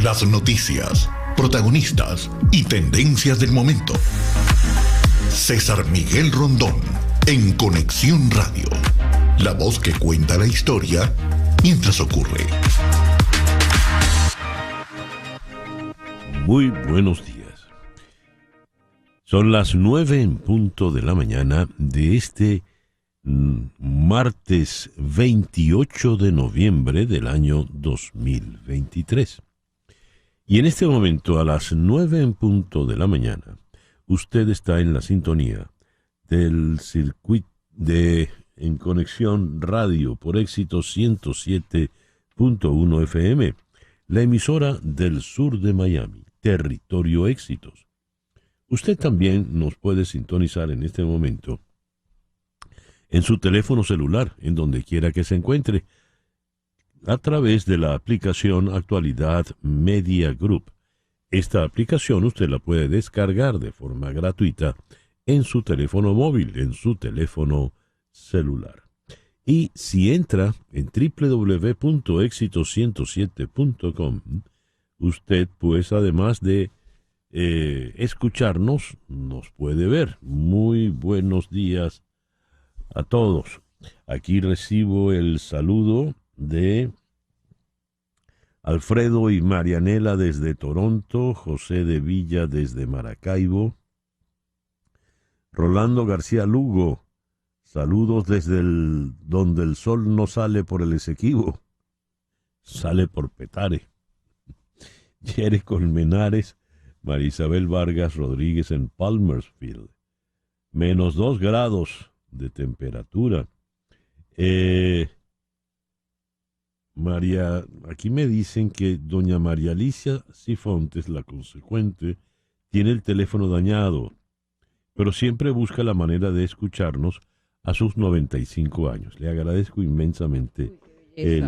Las noticias, protagonistas y tendencias del momento. César Miguel Rondón, en Conexión Radio. La voz que cuenta la historia mientras ocurre. Muy buenos días. Son las 9 en punto de la mañana de este martes 28 de noviembre del año 2023. Y en este momento, a las 9 en punto de la mañana, usted está en la sintonía del circuito de En Conexión Radio por Éxito 107.1 FM, la emisora del sur de Miami, Territorio Éxitos. Usted también nos puede sintonizar en este momento en su teléfono celular, en donde quiera que se encuentre, a través de la aplicación Actualidad Media Group. Esta aplicación usted la puede descargar de forma gratuita en su teléfono móvil, en su teléfono celular. Y si entra en www.exito107.com, usted pues además de escucharnos, nos puede ver. Muy buenos días a todos. Aquí recibo el saludo de Alfredo y Marianela desde Toronto, José de Villa desde Maracaibo, Rolando García Lugo, saludos desde donde el sol no sale por el Esequibo, sale por Petare. Yere Colmenares, Marisabel Vargas Rodríguez en Palmersfield, -2 grados de temperatura. Aquí me dicen que doña María Alicia Sifontes, la consecuente, tiene el teléfono dañado, pero siempre busca la manera de escucharnos a sus 95 años. Le agradezco inmensamente qué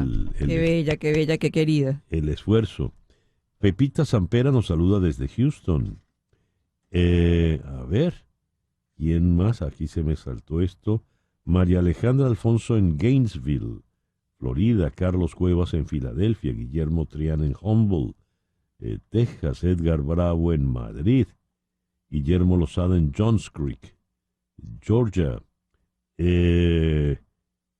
bella, qué querida. El esfuerzo. Pepita Sampera nos saluda desde Houston. A ver, ¿quién más? Aquí se me saltó esto. María Alejandra Alfonso en Gainesville, Florida. Carlos Cuevas en Filadelfia. Guillermo Triana en Humboldt, Texas. Edgar Bravo en Madrid. Guillermo Lozada en Johns Creek, Georgia.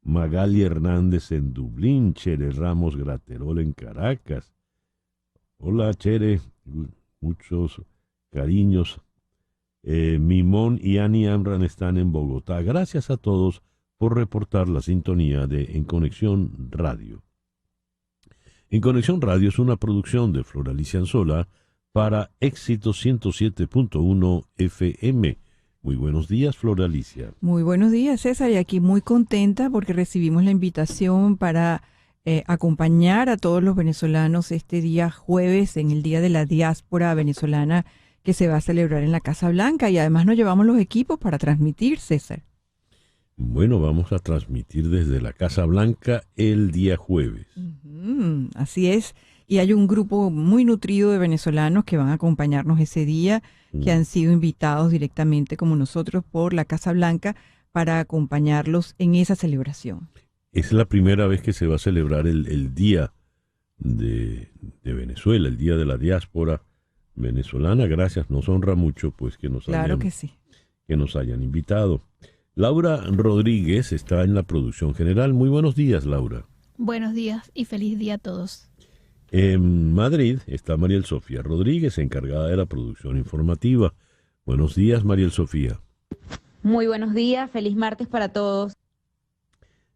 Magali Hernández en Dublín. Chere Ramos Graterol en Caracas. Hola, Chere. Muchos cariños. Mimón y Ani Amran están en Bogotá. Gracias a todos por reportar la sintonía de En Conexión Radio. En Conexión Radio es una producción de Flor Alicia Anzola para Éxito 107.1 FM. Muy buenos días, Flor Alicia. Muy buenos días, César, y aquí muy contenta porque recibimos la invitación para acompañar a todos los venezolanos este día jueves, en el Día de la Diáspora Venezolana, que se va a celebrar en la Casa Blanca, y además nos llevamos los equipos para transmitir, César. Bueno, vamos a transmitir desde la Casa Blanca el día jueves. Así es, y hay un grupo muy nutrido de venezolanos que van a acompañarnos ese día, que han sido invitados directamente como nosotros por la Casa Blanca para acompañarlos en esa celebración. Es la primera vez que se va a celebrar el Día de Venezuela, el Día de la Diáspora venezolana. Gracias, nos honra mucho pues que nos hayan invitado. Laura Rodríguez está en la producción general. Muy buenos días, Laura. Buenos días y feliz día a todos. En Madrid está Mariel Sofía Rodríguez, encargada de la producción informativa. Buenos días, Mariel Sofía. Muy buenos días, feliz martes para todos.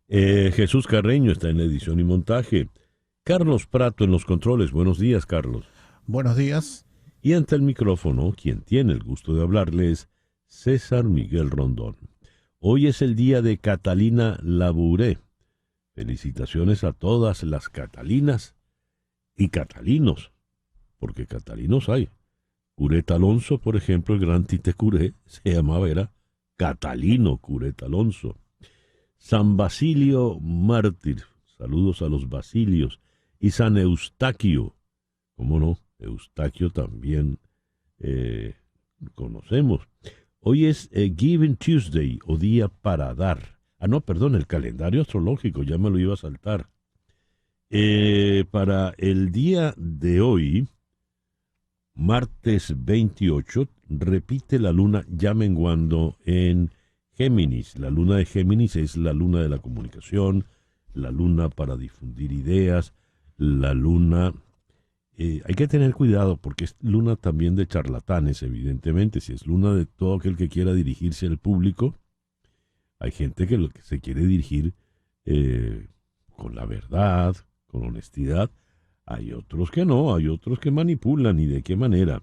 Jesús Carreño está en la edición y montaje. Carlos Prato en los controles. Buenos días, Carlos. Buenos días. Y ante el micrófono, quien tiene el gusto de hablarles, César Miguel Rondón. Hoy es el día de Catalina Labouré. Felicitaciones a todas las Catalinas y Catalinos, porque Catalinos hay. Curet Alonso, por ejemplo, el gran Tite Curé, era Catalino Curet Alonso. San Basilio Mártir, saludos a los Basilios. Y San Eustaquio, ¿cómo no? Eustaquio también conocemos. Hoy es Giving Tuesday, o día para dar. El calendario astrológico, ya me lo iba a saltar. Para el día de hoy, martes 28, repite la luna ya menguando en Géminis. La luna de Géminis es la luna de la comunicación, la luna para difundir ideas, la luna... hay que tener cuidado porque es luna también de charlatanes, evidentemente. Si es luna de todo aquel que quiera dirigirse al público, hay gente que se quiere dirigir con la verdad, con honestidad. Hay otros que no, hay otros que manipulan. ¿Y de qué manera?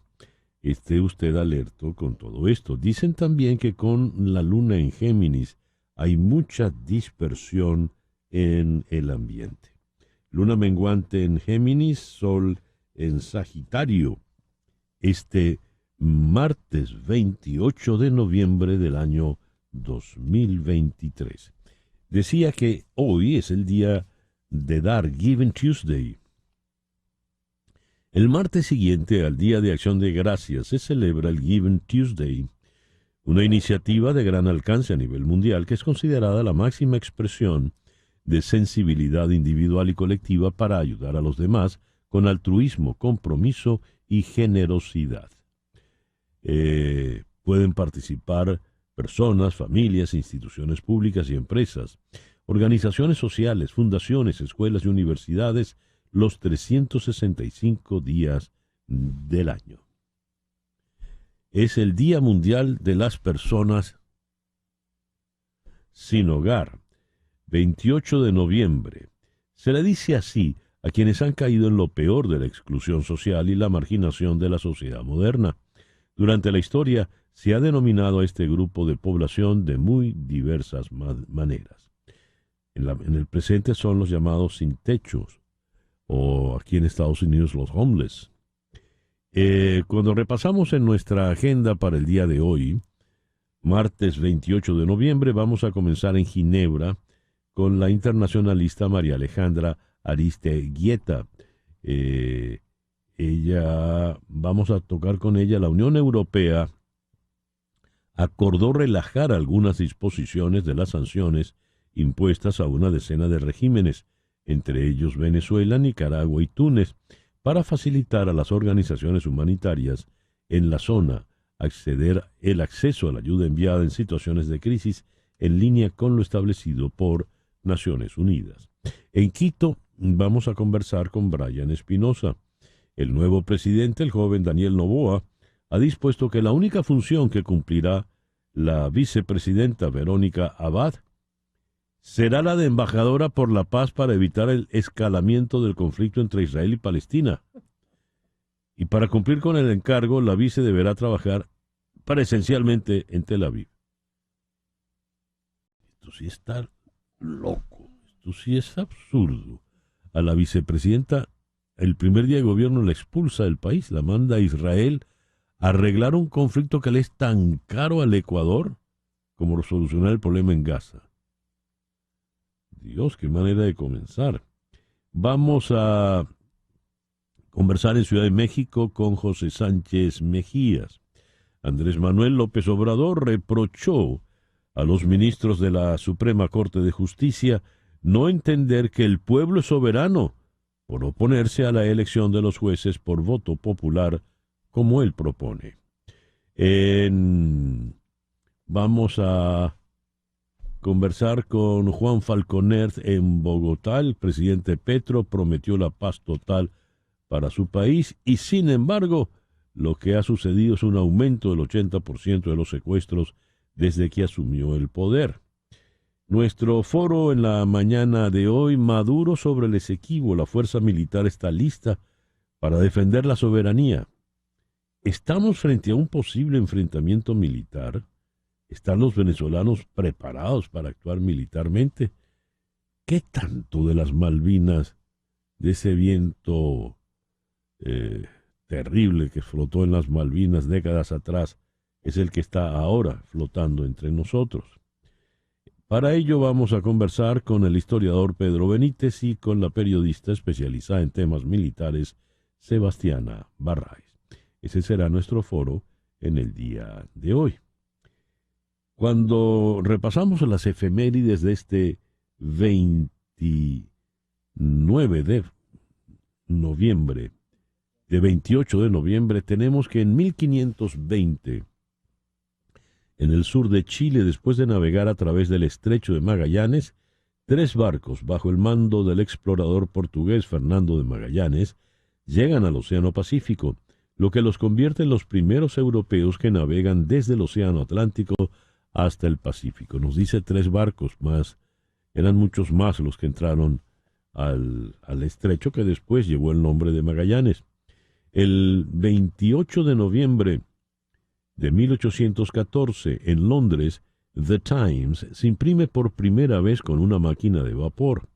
Esté usted alerto con todo esto. Dicen también que con la luna en Géminis hay mucha dispersión en el ambiente. Luna menguante en Géminis, Sol en Sagitario, este martes 28 de noviembre del año 2023. Decía que hoy es el día de dar Giving Tuesday. El martes siguiente al Día de Acción de Gracias se celebra el Giving Tuesday, una iniciativa de gran alcance a nivel mundial que es considerada la máxima expresión de sensibilidad individual y colectiva para ayudar a los demás con altruismo, compromiso y generosidad. Pueden participar personas, familias, instituciones públicas y empresas, organizaciones sociales, fundaciones, escuelas y universidades los 365 días del año. Es el Día Mundial de las Personas sin Hogar, 28 de noviembre. Se le dice así a quienes han caído en lo peor de la exclusión social y la marginación de la sociedad moderna. Durante la historia se ha denominado a este grupo de población de muy diversas maneras. En el presente son los llamados sin techos, o aquí en Estados Unidos los homeless. Cuando repasamos en nuestra agenda para el día de hoy, martes 28 de noviembre, vamos a comenzar en Ginebra con la internacionalista María Alejandra Aristeguieta. Vamos a tocar con ella. La Unión Europea acordó relajar algunas disposiciones de las sanciones impuestas a una decena de regímenes, entre ellos Venezuela, Nicaragua y Túnez, para facilitar a las organizaciones humanitarias en la zona acceder el acceso a la ayuda enviada en situaciones de crisis en línea con lo establecido por Naciones Unidas. En Quito vamos a conversar con Brian Espinosa. El nuevo presidente, el joven Daniel Noboa, ha dispuesto que la única función que cumplirá la vicepresidenta Verónica Abad será la de embajadora por la paz para evitar el escalamiento del conflicto entre Israel y Palestina. Y para cumplir con el encargo, la vice deberá trabajar presencialmente en Tel Aviv. Esto sí está loco, esto sí es absurdo. A la vicepresidenta, el primer día de gobierno la expulsa del país, la manda a Israel a arreglar un conflicto que le es tan caro al Ecuador como solucionar el problema en Gaza. Dios, qué manera de comenzar. Vamos a conversar en Ciudad de México con José Sánchez Mejías. Andrés Manuel López Obrador reprochó a los ministros de la Suprema Corte de Justicia no entender que el pueblo es soberano por oponerse a la elección de los jueces por voto popular como él propone. Vamos a conversar con Juan Falconer en Bogotá. El presidente Petro prometió la paz total para su país y, sin embargo, lo que ha sucedido es un aumento del 80% de los secuestros desde que asumió el poder. Nuestro foro en la mañana de hoy, Maduro sobre el Esequibo. La fuerza militar está lista para defender la soberanía. ¿Estamos frente a un posible enfrentamiento militar? ¿Están los venezolanos preparados para actuar militarmente? ¿Qué tanto de las Malvinas, de ese viento terrible que flotó en las Malvinas décadas atrás, es el que está ahora flotando entre nosotros? Para ello vamos a conversar con el historiador Pedro Benítez y con la periodista especializada en temas militares, Sebastiana Barraez. Ese será nuestro foro en el día de hoy. Cuando repasamos las efemérides de este 29 9 de noviembre, de 28 de noviembre, tenemos que en 1520, en el sur de Chile, después de navegar a través del estrecho de Magallanes, 3 barcos bajo el mando del explorador portugués Fernando de Magallanes llegan al Océano Pacífico, lo que los convierte en los primeros europeos que navegan desde el Océano Atlántico hasta el Pacífico. Nos dice 3 barcos más, eran muchos más los que entraron al estrecho que después llevó el nombre de Magallanes. El 28 de noviembre de 1814, en Londres, The Times se imprime por primera vez con una máquina de vapor,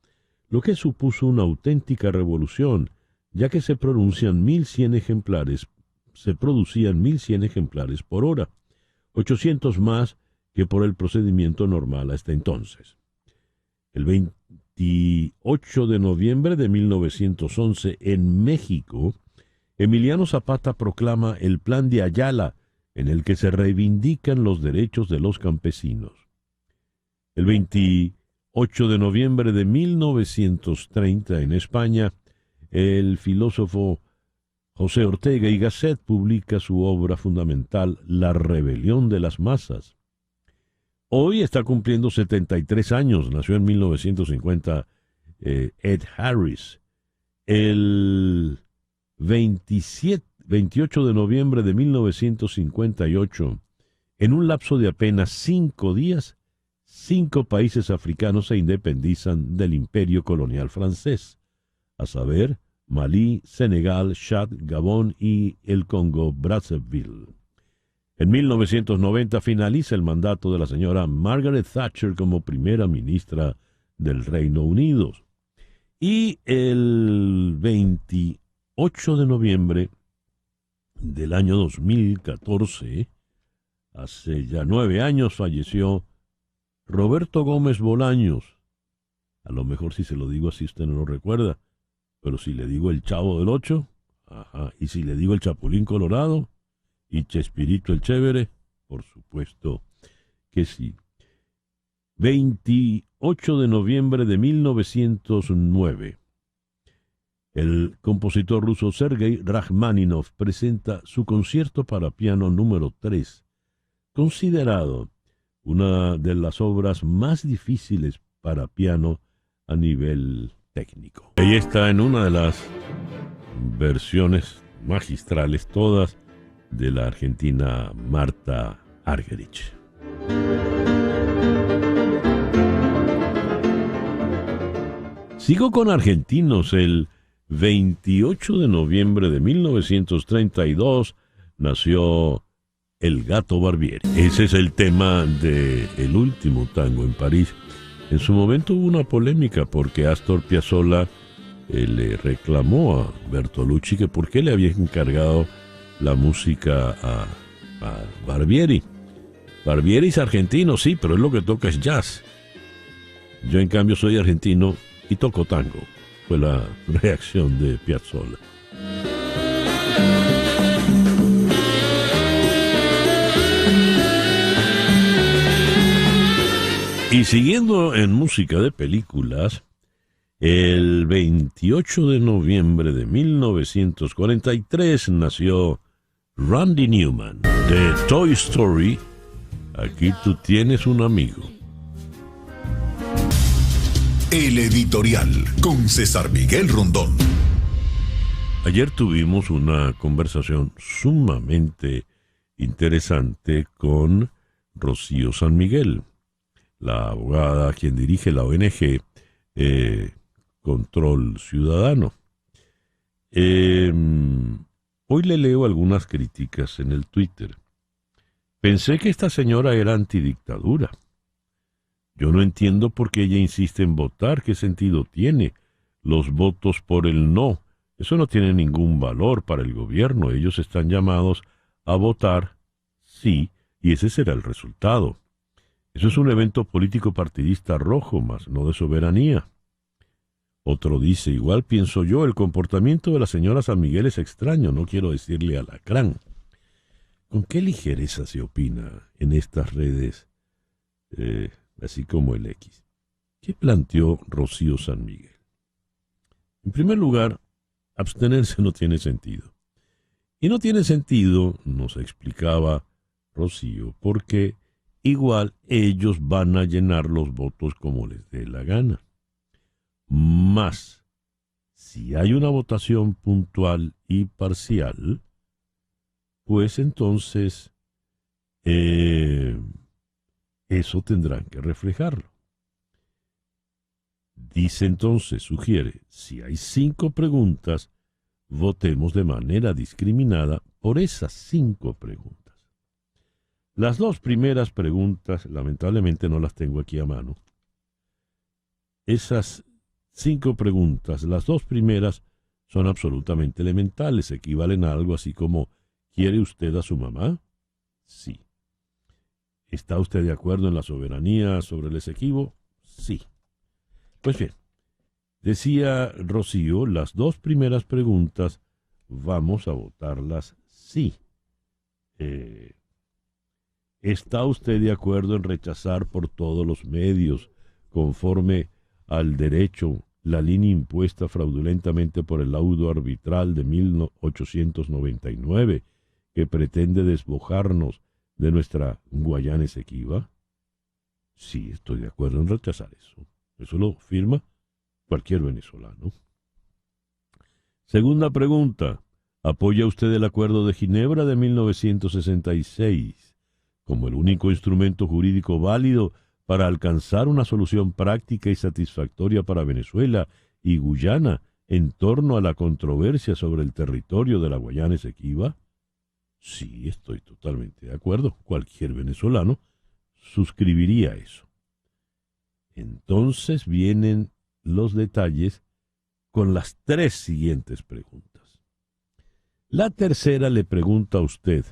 lo que supuso una auténtica revolución, ya que se producían 1.100 ejemplares por hora, 800 más que por el procedimiento normal hasta entonces. El 28 de noviembre de 1911, en México, Emiliano Zapata proclama el Plan de Ayala, en el que se reivindican los derechos de los campesinos. El 28 de noviembre de 1930, en España, el filósofo José Ortega y Gasset publica su obra fundamental, La rebelión de las masas. Hoy está cumpliendo 73 años, nació en 1950 Ed Harris. El 28 de noviembre de 1958, en un lapso de apenas 5 días, 5 países africanos se independizan del imperio colonial francés, a saber, Malí, Senegal, Chad, Gabón y el Congo Brazzaville. En 1990 finaliza el mandato de la señora Margaret Thatcher como primera ministra del Reino Unido. Y el 28 de noviembre del año 2014, hace ya 9 años, falleció Roberto Gómez Bolaños. A lo mejor si se lo digo así usted no lo recuerda, pero si le digo el Chavo del Ocho, y si le digo el Chapulín Colorado, y Chespirito el Chévere, por supuesto que sí. 28 de noviembre de 1909. El compositor ruso Sergei Rachmaninoff presenta su concierto para piano número 3, considerado una de las obras más difíciles para piano a nivel técnico. Ahí está en una de las versiones magistrales todas de la argentina Marta Argerich. Sigo con argentinos. El 28 de noviembre de 1932 nació El Gato Barbieri. Ese es el tema de El Último Tango en París. En su momento hubo una polémica porque Astor Piazzolla le reclamó a Bertolucci que por qué le había encargado la música a Barbieri. Barbieri es argentino, sí, pero él lo que toca es jazz. Yo en cambio soy argentino y toco tango. Fue la reacción de Piazzolla. Y siguiendo en música de películas, el 28 de noviembre de 1943 nació Randy Newman de Toy Story. Aquí tú tienes un amigo. El editorial con César Miguel Rondón. Ayer tuvimos una conversación sumamente interesante con Rocío San Miguel, la abogada quien dirige la ONG Control Ciudadano. Hoy le leo algunas críticas en el Twitter. Pensé que esta señora era antidictadura. Yo no entiendo por qué ella insiste en votar. ¿Qué sentido tiene? Los votos por el no. Eso no tiene ningún valor para el gobierno. Ellos están llamados a votar sí, y ese será el resultado. Eso es un evento político partidista rojo, más no de soberanía. Otro dice, igual pienso yo, el comportamiento de la señora San Miguel es extraño, no quiero decirle alacrán. ¿Con qué ligereza se opina en estas redes, así como el X? ¿Qué planteó Rocío San Miguel? En primer lugar, abstenerse no tiene sentido. Y no tiene sentido, nos explicaba Rocío, porque igual ellos van a llenar los votos como les dé la gana. Más, si hay una votación puntual y parcial, pues entonces eso tendrán que reflejarlo. Dice entonces, sugiere, si hay 5 preguntas, votemos de manera discriminada por esas 5 preguntas. Las 2 primeras preguntas, lamentablemente no las tengo aquí a mano. Esas 5 preguntas, las 2 primeras son absolutamente elementales, equivalen a algo así como, ¿quiere usted a su mamá? Sí. ¿Está usted de acuerdo en la soberanía sobre el Esequibo? Sí. Pues bien, decía Rocío, las 2 primeras preguntas vamos a votarlas sí. ¿Está usted de acuerdo en rechazar por todos los medios, conforme al derecho, la línea impuesta fraudulentamente por el laudo arbitral de 1899, que pretende despojarnos de nuestra Guayana Esequiba? Sí, estoy de acuerdo en rechazar eso. Eso lo firma cualquier venezolano. Segunda pregunta. ¿Apoya usted el Acuerdo de Ginebra de 1966 como el único instrumento jurídico válido para alcanzar una solución práctica y satisfactoria para Venezuela y Guyana en torno a la controversia sobre el territorio de la Guayana Esequiba? Sí, estoy totalmente de acuerdo. Cualquier venezolano suscribiría eso. Entonces vienen los detalles con las 3 siguientes preguntas. La tercera le pregunta a usted,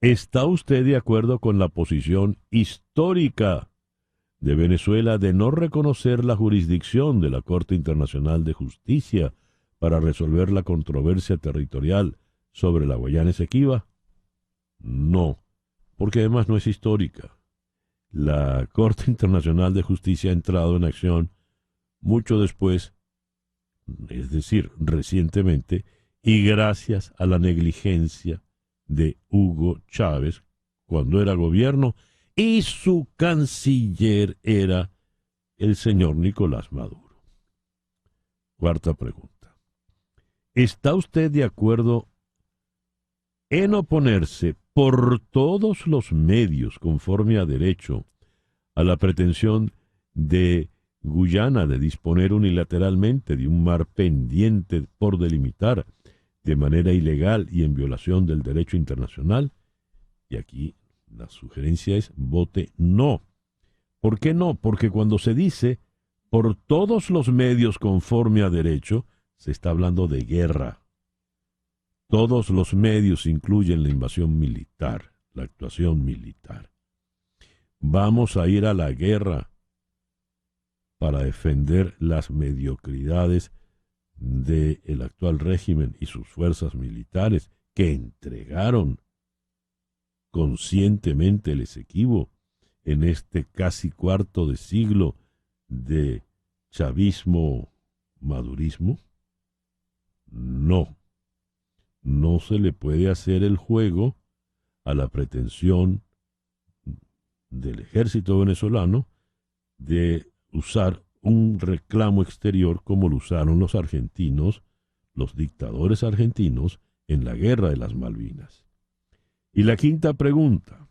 ¿está usted de acuerdo con la posición histórica de Venezuela de no reconocer la jurisdicción de la Corte Internacional de Justicia para resolver la controversia territorial sobre la Guayana Esequiba? No, porque además no es histórica. La Corte Internacional de Justicia ha entrado en acción mucho después, es decir, recientemente, y gracias a la negligencia de Hugo Chávez cuando era gobierno y su canciller era el señor Nicolás Maduro. Cuarta pregunta. ¿Está usted de acuerdo en oponerse por todos los medios, conforme a derecho, a la pretensión de Guyana de disponer unilateralmente de un mar pendiente por delimitar de manera ilegal y en violación del derecho internacional? Y aquí la sugerencia es vote no. ¿Por qué no? Porque cuando se dice por todos los medios conforme a derecho, se está hablando de guerra. Todos los medios incluyen la invasión militar, la actuación militar. Vamos a ir a la guerra para defender las mediocridades del actual régimen y sus fuerzas militares que entregaron conscientemente el Esequibo en este casi cuarto de siglo de chavismo-madurismo. No. No se le puede hacer el juego a la pretensión del ejército venezolano de usar un reclamo exterior como lo usaron los argentinos, los dictadores argentinos, en la guerra de las Malvinas. Y la quinta pregunta.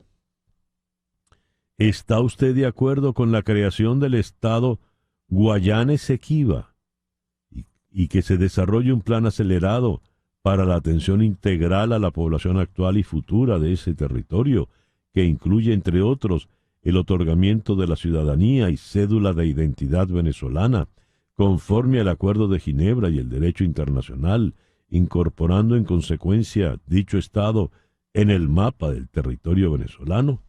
¿Está usted de acuerdo con la creación del Estado Guayana Esequiba y que se desarrolle un plan acelerado para la atención integral a la población actual y futura de ese territorio, que incluye, entre otros, el otorgamiento de la ciudadanía y cédula de identidad venezolana, conforme al Acuerdo de Ginebra y el derecho internacional, incorporando en consecuencia dicho Estado en el mapa del territorio venezolano?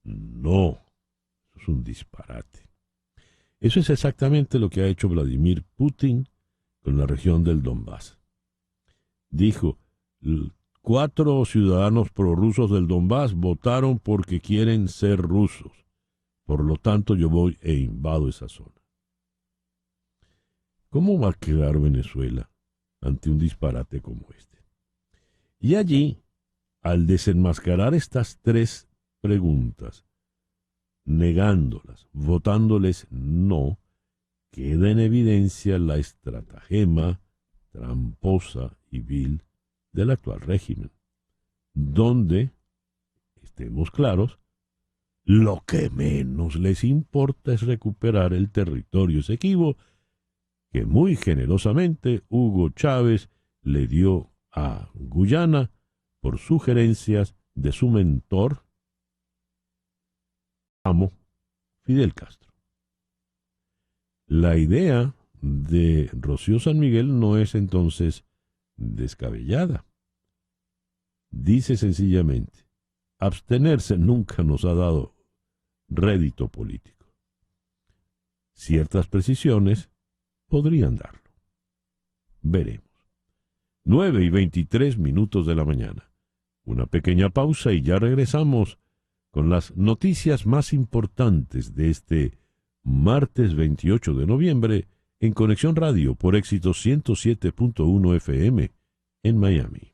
No, eso es un disparate. Eso es exactamente lo que ha hecho Vladimir Putin con la región del Donbass. Dijo, 4 ciudadanos prorrusos del Donbass votaron porque quieren ser rusos. Por lo tanto, yo voy e invado esa zona. ¿Cómo va a quedar Venezuela ante un disparate como este? Y allí, al desenmascarar estas tres preguntas, negándolas, votándoles no, queda en evidencia la estratagema tramposa y vil del actual régimen, donde, estemos claros, lo que menos les importa es recuperar el territorio Esequibo que muy generosamente Hugo Chávez le dio a Guyana por sugerencias de su mentor, amo Fidel Castro. La idea de Rocío San Miguel no es entonces descabellada. Dice sencillamente, abstenerse nunca nos ha dado rédito político. Ciertas precisiones podrían darlo. Veremos. 9:23 de la mañana. Una pequeña pausa y ya regresamos con las noticias más importantes de este martes 28 de noviembre en Conexión Radio por Éxito 107.1 FM en Miami.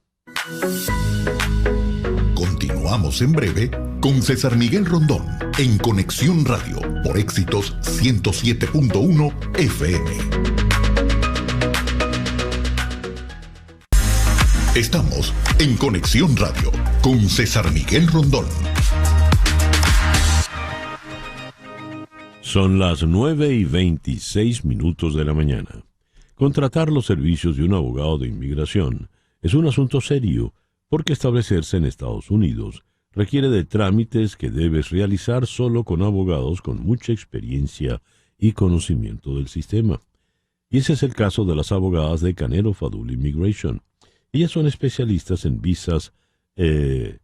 Continuamos en breve con César Miguel Rondón en Conexión Radio por Éxitos 107.1 FM. Estamos en Conexión Radio con César Miguel Rondón. Son las 9:26 de la mañana. Contratar los servicios de un abogado de inmigración es un asunto serio porque establecerse en Estados Unidos requiere de trámites que debes realizar solo con abogados con mucha experiencia y conocimiento del sistema. Y ese es el caso de las abogadas de Canero Fadul Immigration. Ellas son especialistas en visas de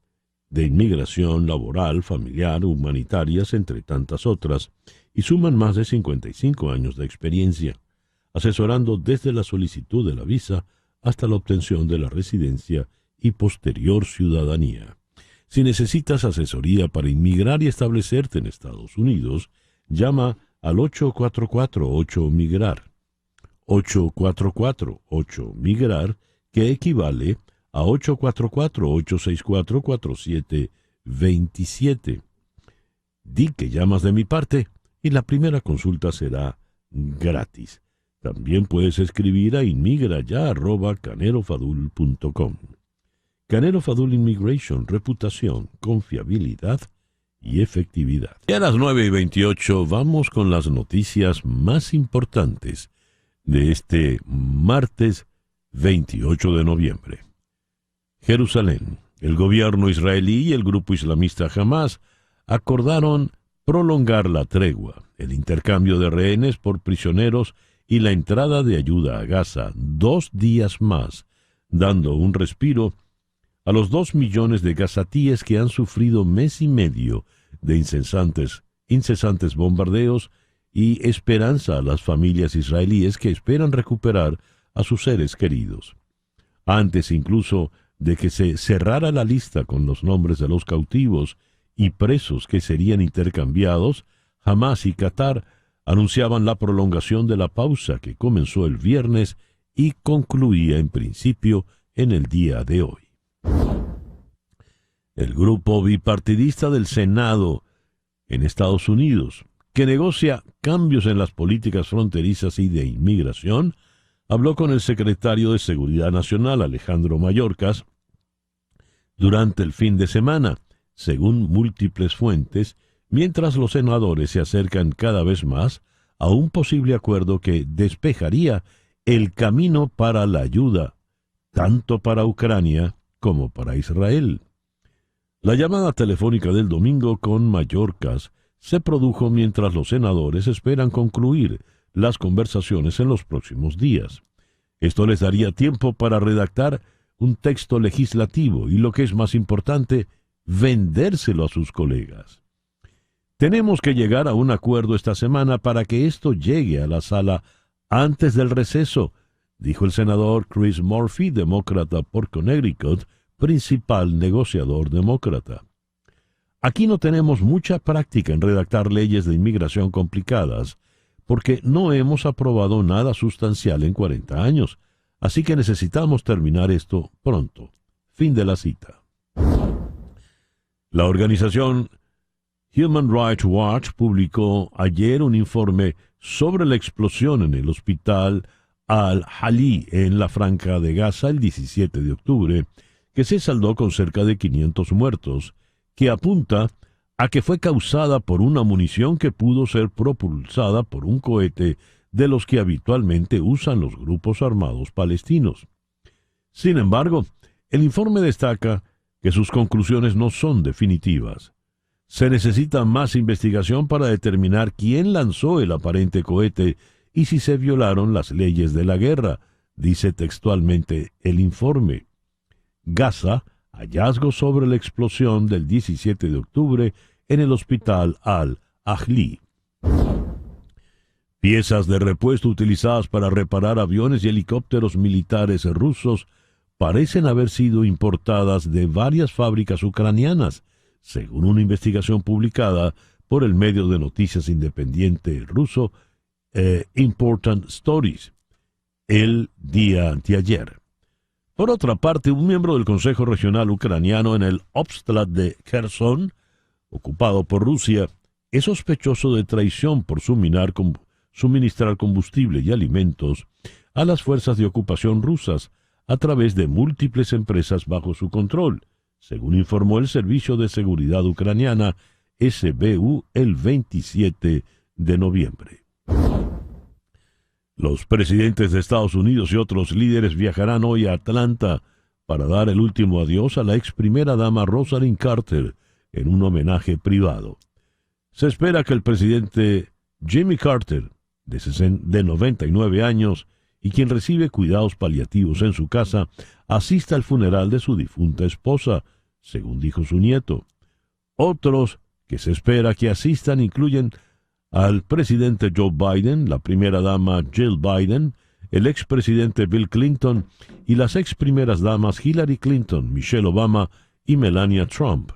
inmigración laboral, familiar, humanitarias, entre tantas otras, y suman más de 55 años de experiencia, asesorando desde la solicitud de la visa hasta la obtención de la residencia y posterior ciudadanía. Si necesitas asesoría para inmigrar y establecerte en Estados Unidos, llama al 844-8-MIGRAR. 844-8-MIGRAR, que equivale a 844-864-4727. Di que llamas de mi parte y la primera consulta será gratis. También puedes escribir a inmigraya@canerofadul.com. Canero Fadul Immigration, reputación, confiabilidad y efectividad. Y a las 9:28 vamos con las noticias más importantes de este martes 28 de noviembre. Jerusalén. El gobierno israelí y el grupo islamista Hamas acordaron prolongar la tregua, el intercambio de rehenes por prisioneros y la entrada de ayuda a Gaza 2 días más, dando un respiro a los 2 millones de gazatíes que han sufrido mes y medio de incesantes bombardeos y esperanza a las familias israelíes que esperan recuperar a sus seres queridos. Antes incluso de que se cerrara la lista con los nombres de los cautivos y presos que serían intercambiados, Hamas y Qatar anunciaban la prolongación de la pausa que comenzó el viernes y concluía en principio en el día de hoy. El grupo bipartidista del Senado en Estados Unidos, que negocia cambios en las políticas fronterizas y de inmigración, habló con el secretario de Seguridad Nacional, Alejandro Mayorkas, durante el fin de semana, según múltiples fuentes, mientras los senadores se acercan cada vez más a un posible acuerdo que despejaría el camino para la ayuda, tanto para Ucrania como para Israel. La llamada telefónica del domingo con Mayorkas se produjo mientras los senadores esperan concluir las conversaciones en los próximos días. Esto les daría tiempo para redactar un texto legislativo y, lo que es más importante, vendérselo a sus colegas. Tenemos que llegar a un acuerdo esta semana para que esto llegue a la sala antes del receso, dijo el senador Chris Murphy, demócrata por Connecticut, principal negociador demócrata. Aquí no tenemos mucha práctica en redactar leyes de inmigración complicadas, porque no hemos aprobado nada sustancial en 40 años, así que necesitamos terminar esto pronto. Fin de la cita. La organización Human Rights Watch publicó ayer un informe sobre la explosión en el hospital Al-Ahli en la Franja de Gaza el 17 de octubre, que se saldó con cerca de 500 muertos, que apunta a que fue causada por una munición que pudo ser propulsada por un cohete de los que habitualmente usan los grupos armados palestinos. Sin embargo, el informe destaca que sus conclusiones no son definitivas. Se necesita más investigación para determinar quién lanzó el aparente cohete y si se violaron las leyes de la guerra, dice textualmente el informe. Gaza, hallazgos sobre la explosión del 17 de octubre en el hospital Al-Ahli. Piezas de repuesto utilizadas para reparar aviones y helicópteros militares rusos parecen haber sido importadas de varias fábricas ucranianas, según una investigación publicada por el medio de noticias independiente ruso Important Stories el día anteayer. Por otra parte, un miembro del Consejo Regional Ucraniano en el Oblast de Kherson, ocupado por Rusia, es sospechoso de traición por suministrar combustible y alimentos a las fuerzas de ocupación rusas a través de múltiples empresas bajo su control, según informó el Servicio de Seguridad Ucraniana SBU el 27 de noviembre. Los presidentes de Estados Unidos y otros líderes viajarán hoy a Atlanta para dar el último adiós a la ex primera dama Rosalynn Carter en un homenaje privado. Se espera que el presidente Jimmy Carter, de 99 años, y quien recibe cuidados paliativos en su casa, asista al funeral de su difunta esposa, según dijo su nieto. Otros que se espera que asistan incluyen al presidente Joe Biden, la primera dama Jill Biden, el expresidente Bill Clinton y las ex primeras damas Hillary Clinton, Michelle Obama y Melania Trump.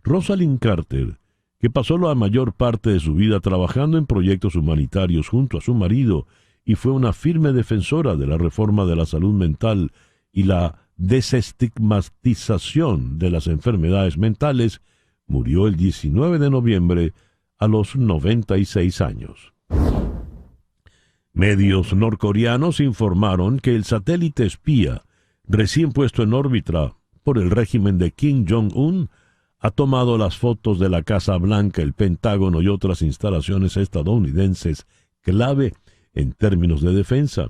Rosalynn Carter, que pasó la mayor parte de su vida trabajando en proyectos humanitarios junto a su marido y fue una firme defensora de la reforma de la salud mental y la desestigmatización de las enfermedades mentales, murió el 19 de noviembre a los 96 años. Medios norcoreanos informaron que el satélite espía recién puesto en órbita por el régimen de Kim Jong-un ha tomado las fotos de la Casa Blanca, el Pentágono y otras instalaciones estadounidenses clave en términos de defensa.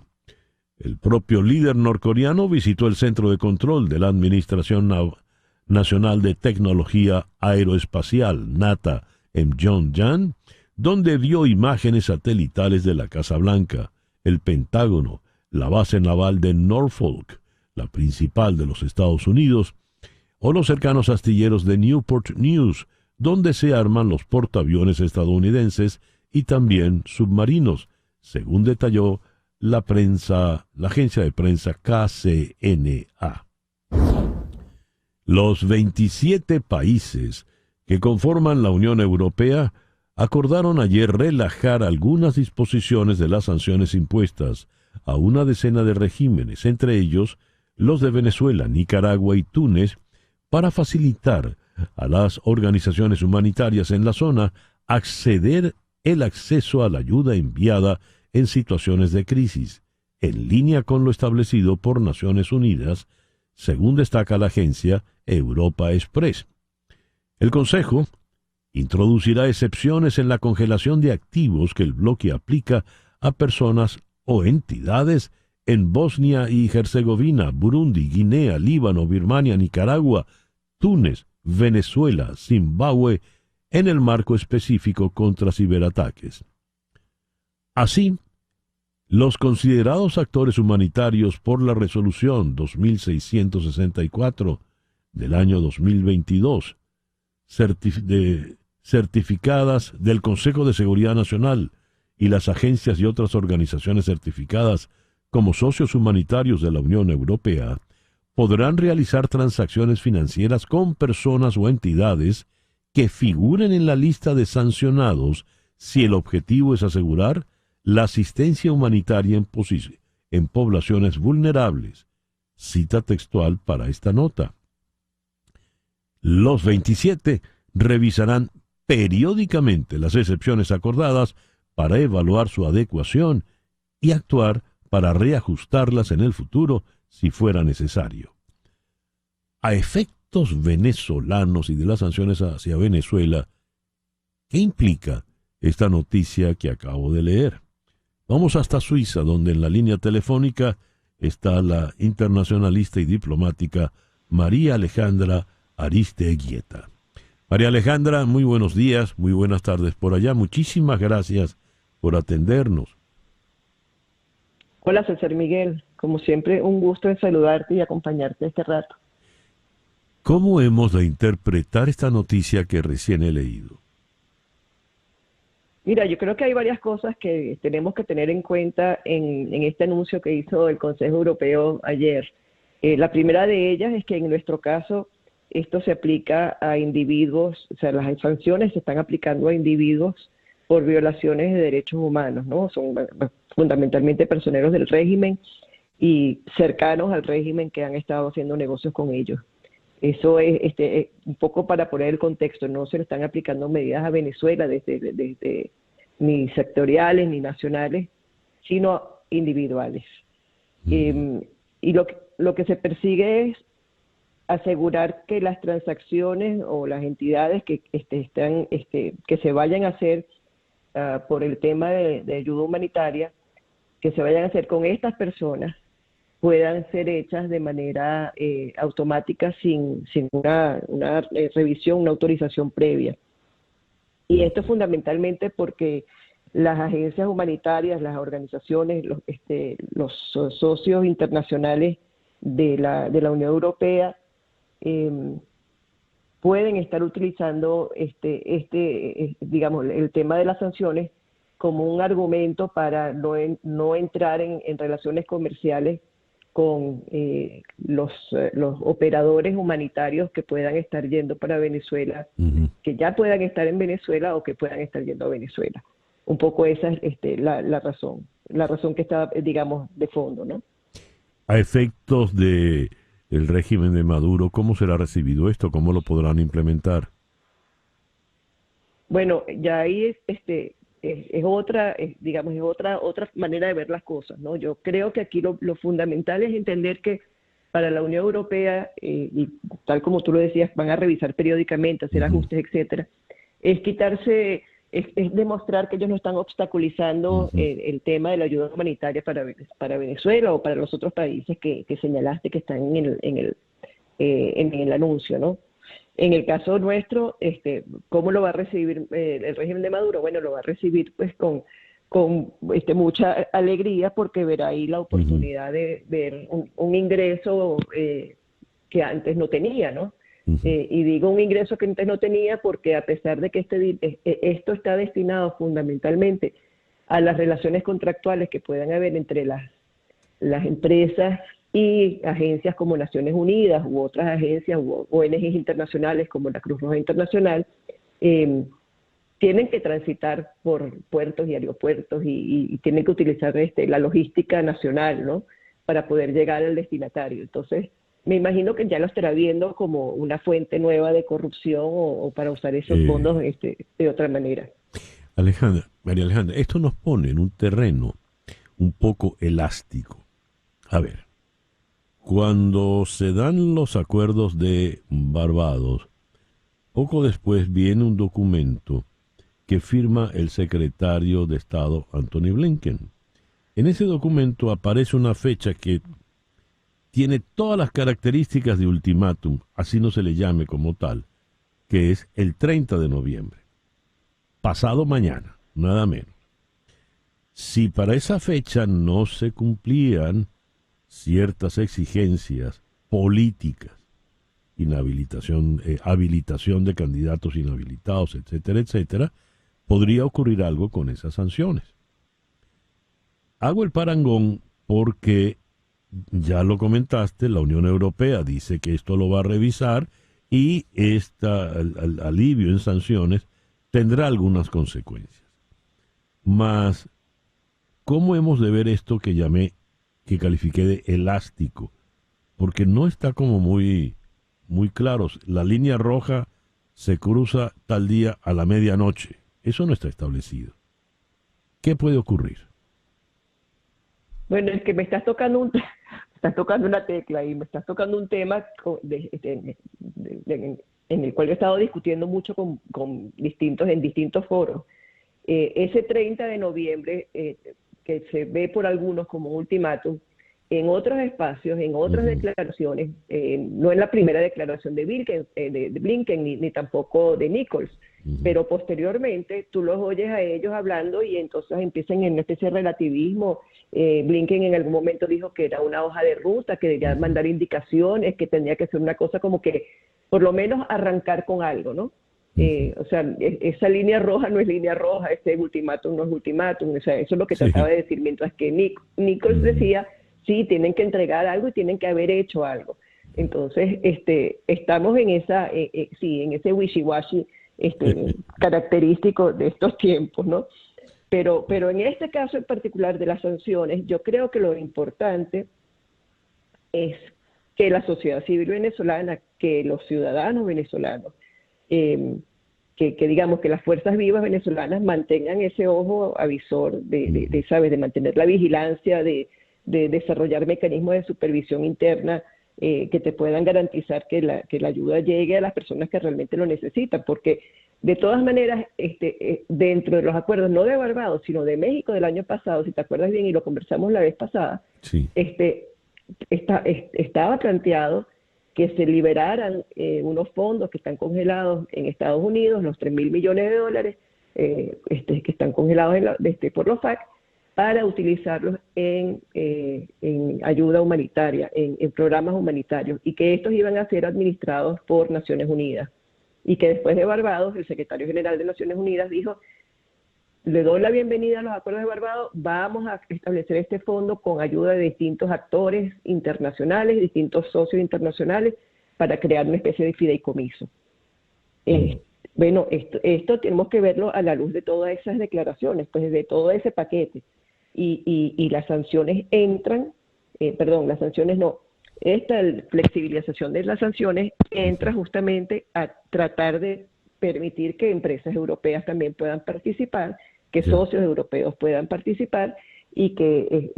El propio líder norcoreano visitó el Centro de Control de la Administración Nacional de Tecnología Aeroespacial, NATA, en Pyongyang, donde vio imágenes satelitales de la Casa Blanca, el Pentágono, la base naval de Norfolk, la principal de los Estados Unidos, o los cercanos astilleros de Newport News, donde se arman los portaaviones estadounidenses y también submarinos, según detalló la agencia de prensa KCNA. Los 27 países que conforman la Unión Europea acordaron ayer relajar algunas disposiciones de las sanciones impuestas a una decena de regímenes, entre ellos los de Venezuela, Nicaragua y Túnez, para facilitar a las organizaciones humanitarias en la zona acceder el acceso a la ayuda enviada en situaciones de crisis, en línea con lo establecido por Naciones Unidas, según destaca la agencia Europa Express. El Consejo introducirá excepciones en la congelación de activos que el bloque aplica a personas o entidades en Bosnia y Herzegovina, Burundi, Guinea, Líbano, Birmania, Nicaragua, Túnez, Venezuela, Zimbabue, en el marco específico contra ciberataques. Así, los considerados actores humanitarios por la resolución 2664 del año 2022, certificadas del Consejo de Seguridad Nacional y las agencias y otras organizaciones certificadas como socios humanitarios de la Unión Europea, podrán realizar transacciones financieras con personas o entidades que figuren en la lista de sancionados si el objetivo es asegurar la asistencia humanitaria en poblaciones vulnerables. Cita textual para esta nota. Los 27 revisarán periódicamente las excepciones acordadas para evaluar su adecuación y actuar para reajustarlas en el futuro si fuera necesario. A efectos venezolanos y de las sanciones hacia Venezuela, ¿qué implica esta noticia que acabo de leer? Vamos hasta Suiza, donde en la línea telefónica está la internacionalista y diplomática María Alejandra Ariztegui. María Alejandra, muy buenos días, muy buenas tardes por allá. Muchísimas gracias por atendernos. Hola, César Miguel. Como siempre, un gusto en saludarte y acompañarte este rato. ¿Cómo hemos de interpretar esta noticia que recién he leído? Mira, yo creo que hay varias cosas que tenemos que tener en cuenta en este anuncio que hizo el Consejo Europeo ayer. La primera de ellas es que en nuestro caso esto se aplica a individuos, o sea, las sanciones se están aplicando a individuos por violaciones de derechos humanos, ¿no? Son fundamentalmente personeros del régimen y cercanos al régimen que han estado haciendo negocios con ellos. Eso es un poco para poner el contexto. No se le están aplicando medidas a Venezuela desde ni sectoriales ni nacionales, sino individuales. Y lo que se persigue es asegurar que las transacciones o las entidades que se vayan a hacer por el tema de ayuda humanitaria, que se vayan a hacer con estas personas, puedan ser hechas de manera automática sin una revisión, una autorización previa. Y esto fundamentalmente porque las agencias humanitarias, las organizaciones, los socios internacionales de la Unión Europea pueden estar utilizando digamos, el tema de las sanciones como un argumento para no entrar en relaciones comerciales con los operadores humanitarios que puedan estar yendo para Venezuela, que ya puedan estar en Venezuela o que puedan estar yendo a Venezuela. Un poco esa es la razón que está, digamos, de fondo, ¿no? A efectos de el régimen de Maduro, ¿cómo será recibido esto? ¿Cómo lo podrán implementar? Bueno, ya ahí es otra manera de ver las cosas, ¿no? Yo creo que aquí lo fundamental es entender que para la Unión Europea, y tal como tú lo decías, van a revisar periódicamente, hacer ajustes, etcétera, es demostrar que ellos no están obstaculizando el tema de la ayuda humanitaria para Venezuela o para los otros países que señalaste que están en el anuncio, ¿no? En el caso nuestro, ¿cómo lo va a recibir el régimen de Maduro? Bueno, lo va a recibir pues con mucha alegría, porque verá ahí la oportunidad de ver un ingreso que antes no tenía, ¿no? Y digo un ingreso que antes no tenía porque, a pesar de que esto está destinado fundamentalmente a las relaciones contractuales que puedan haber entre las empresas y agencias como Naciones Unidas u otras agencias u ONGs internacionales como la Cruz Roja Internacional, tienen que transitar por puertos y aeropuertos y tienen que utilizar la logística nacional, ¿no?, para poder llegar al destinatario. Entonces, me imagino que ya lo estará viendo como una fuente nueva de corrupción o para usar esos fondos de otra manera. María Alejandra, esto nos pone en un terreno un poco elástico. A ver, cuando se dan los acuerdos de Barbados, poco después viene un documento que firma el secretario de Estado Antony Blinken. En ese documento aparece una fecha que tiene todas las características de ultimátum, así no se le llame como tal, que es el 30 de noviembre. Pasado mañana, nada menos. Si para esa fecha no se cumplían ciertas exigencias políticas, habilitación de candidatos inhabilitados, etcétera, etcétera, podría ocurrir algo con esas sanciones. Hago el parangón porque, ya lo comentaste, la Unión Europea dice que esto lo va a revisar y este alivio en sanciones tendrá algunas consecuencias. Mas, ¿cómo hemos de ver esto que califiqué de elástico? Porque no está como muy claro. La línea roja se cruza tal día a la medianoche. Eso no está establecido. ¿Qué puede ocurrir? Bueno, es que me estás tocando una tecla y me estás tocando un tema en el cual he estado discutiendo mucho en distintos foros. Ese 30 de noviembre, que se ve por algunos como un ultimátum, en otros espacios, en otras declaraciones, no en la primera declaración de Blinken ni tampoco de Nichols, pero posteriormente tú los oyes a ellos hablando y entonces empiezan en una especie de relativismo. Blinken en algún momento dijo que era una hoja de ruta, que debía mandar indicaciones, que tenía que ser una cosa como que por lo menos arrancar con algo, ¿no? O sea, esa línea roja no es línea roja, ese ultimátum no es ultimátum, o sea, eso es lo que trataba de decir, mientras que Nichols decía, sí, tienen que entregar algo y tienen que haber hecho algo. Entonces, estamos en en ese wishy-washy característico de estos tiempos, ¿no? Pero en este caso en particular de las sanciones, yo creo que lo importante es que la sociedad civil venezolana, que los ciudadanos venezolanos, que digamos que las fuerzas vivas venezolanas mantengan ese ojo avisor de mantener la vigilancia, de desarrollar mecanismos de supervisión interna que te puedan garantizar que la ayuda llegue a las personas que realmente lo necesitan, porque de todas maneras, dentro de los acuerdos, no de Barbados, sino de México del año pasado, si te acuerdas bien, y lo conversamos la vez pasada, sí. Estaba planteado que se liberaran unos fondos que están congelados en Estados Unidos, los $3,000 millones, que están congelados por los FARC, para utilizarlos en ayuda humanitaria, en programas humanitarios, y que estos iban a ser administrados por Naciones Unidas. Y que después de Barbados, el secretario general de Naciones Unidas dijo, le doy la bienvenida a los acuerdos de Barbados, vamos a establecer este fondo con ayuda de distintos actores internacionales, distintos socios internacionales, para crear una especie de fideicomiso. Bueno, esto tenemos que verlo a la luz de todas esas declaraciones, pues de todo ese paquete. Y las sanciones esta flexibilización de las sanciones entra justamente a tratar de permitir que empresas europeas también puedan participar, que socios europeos puedan participar, y que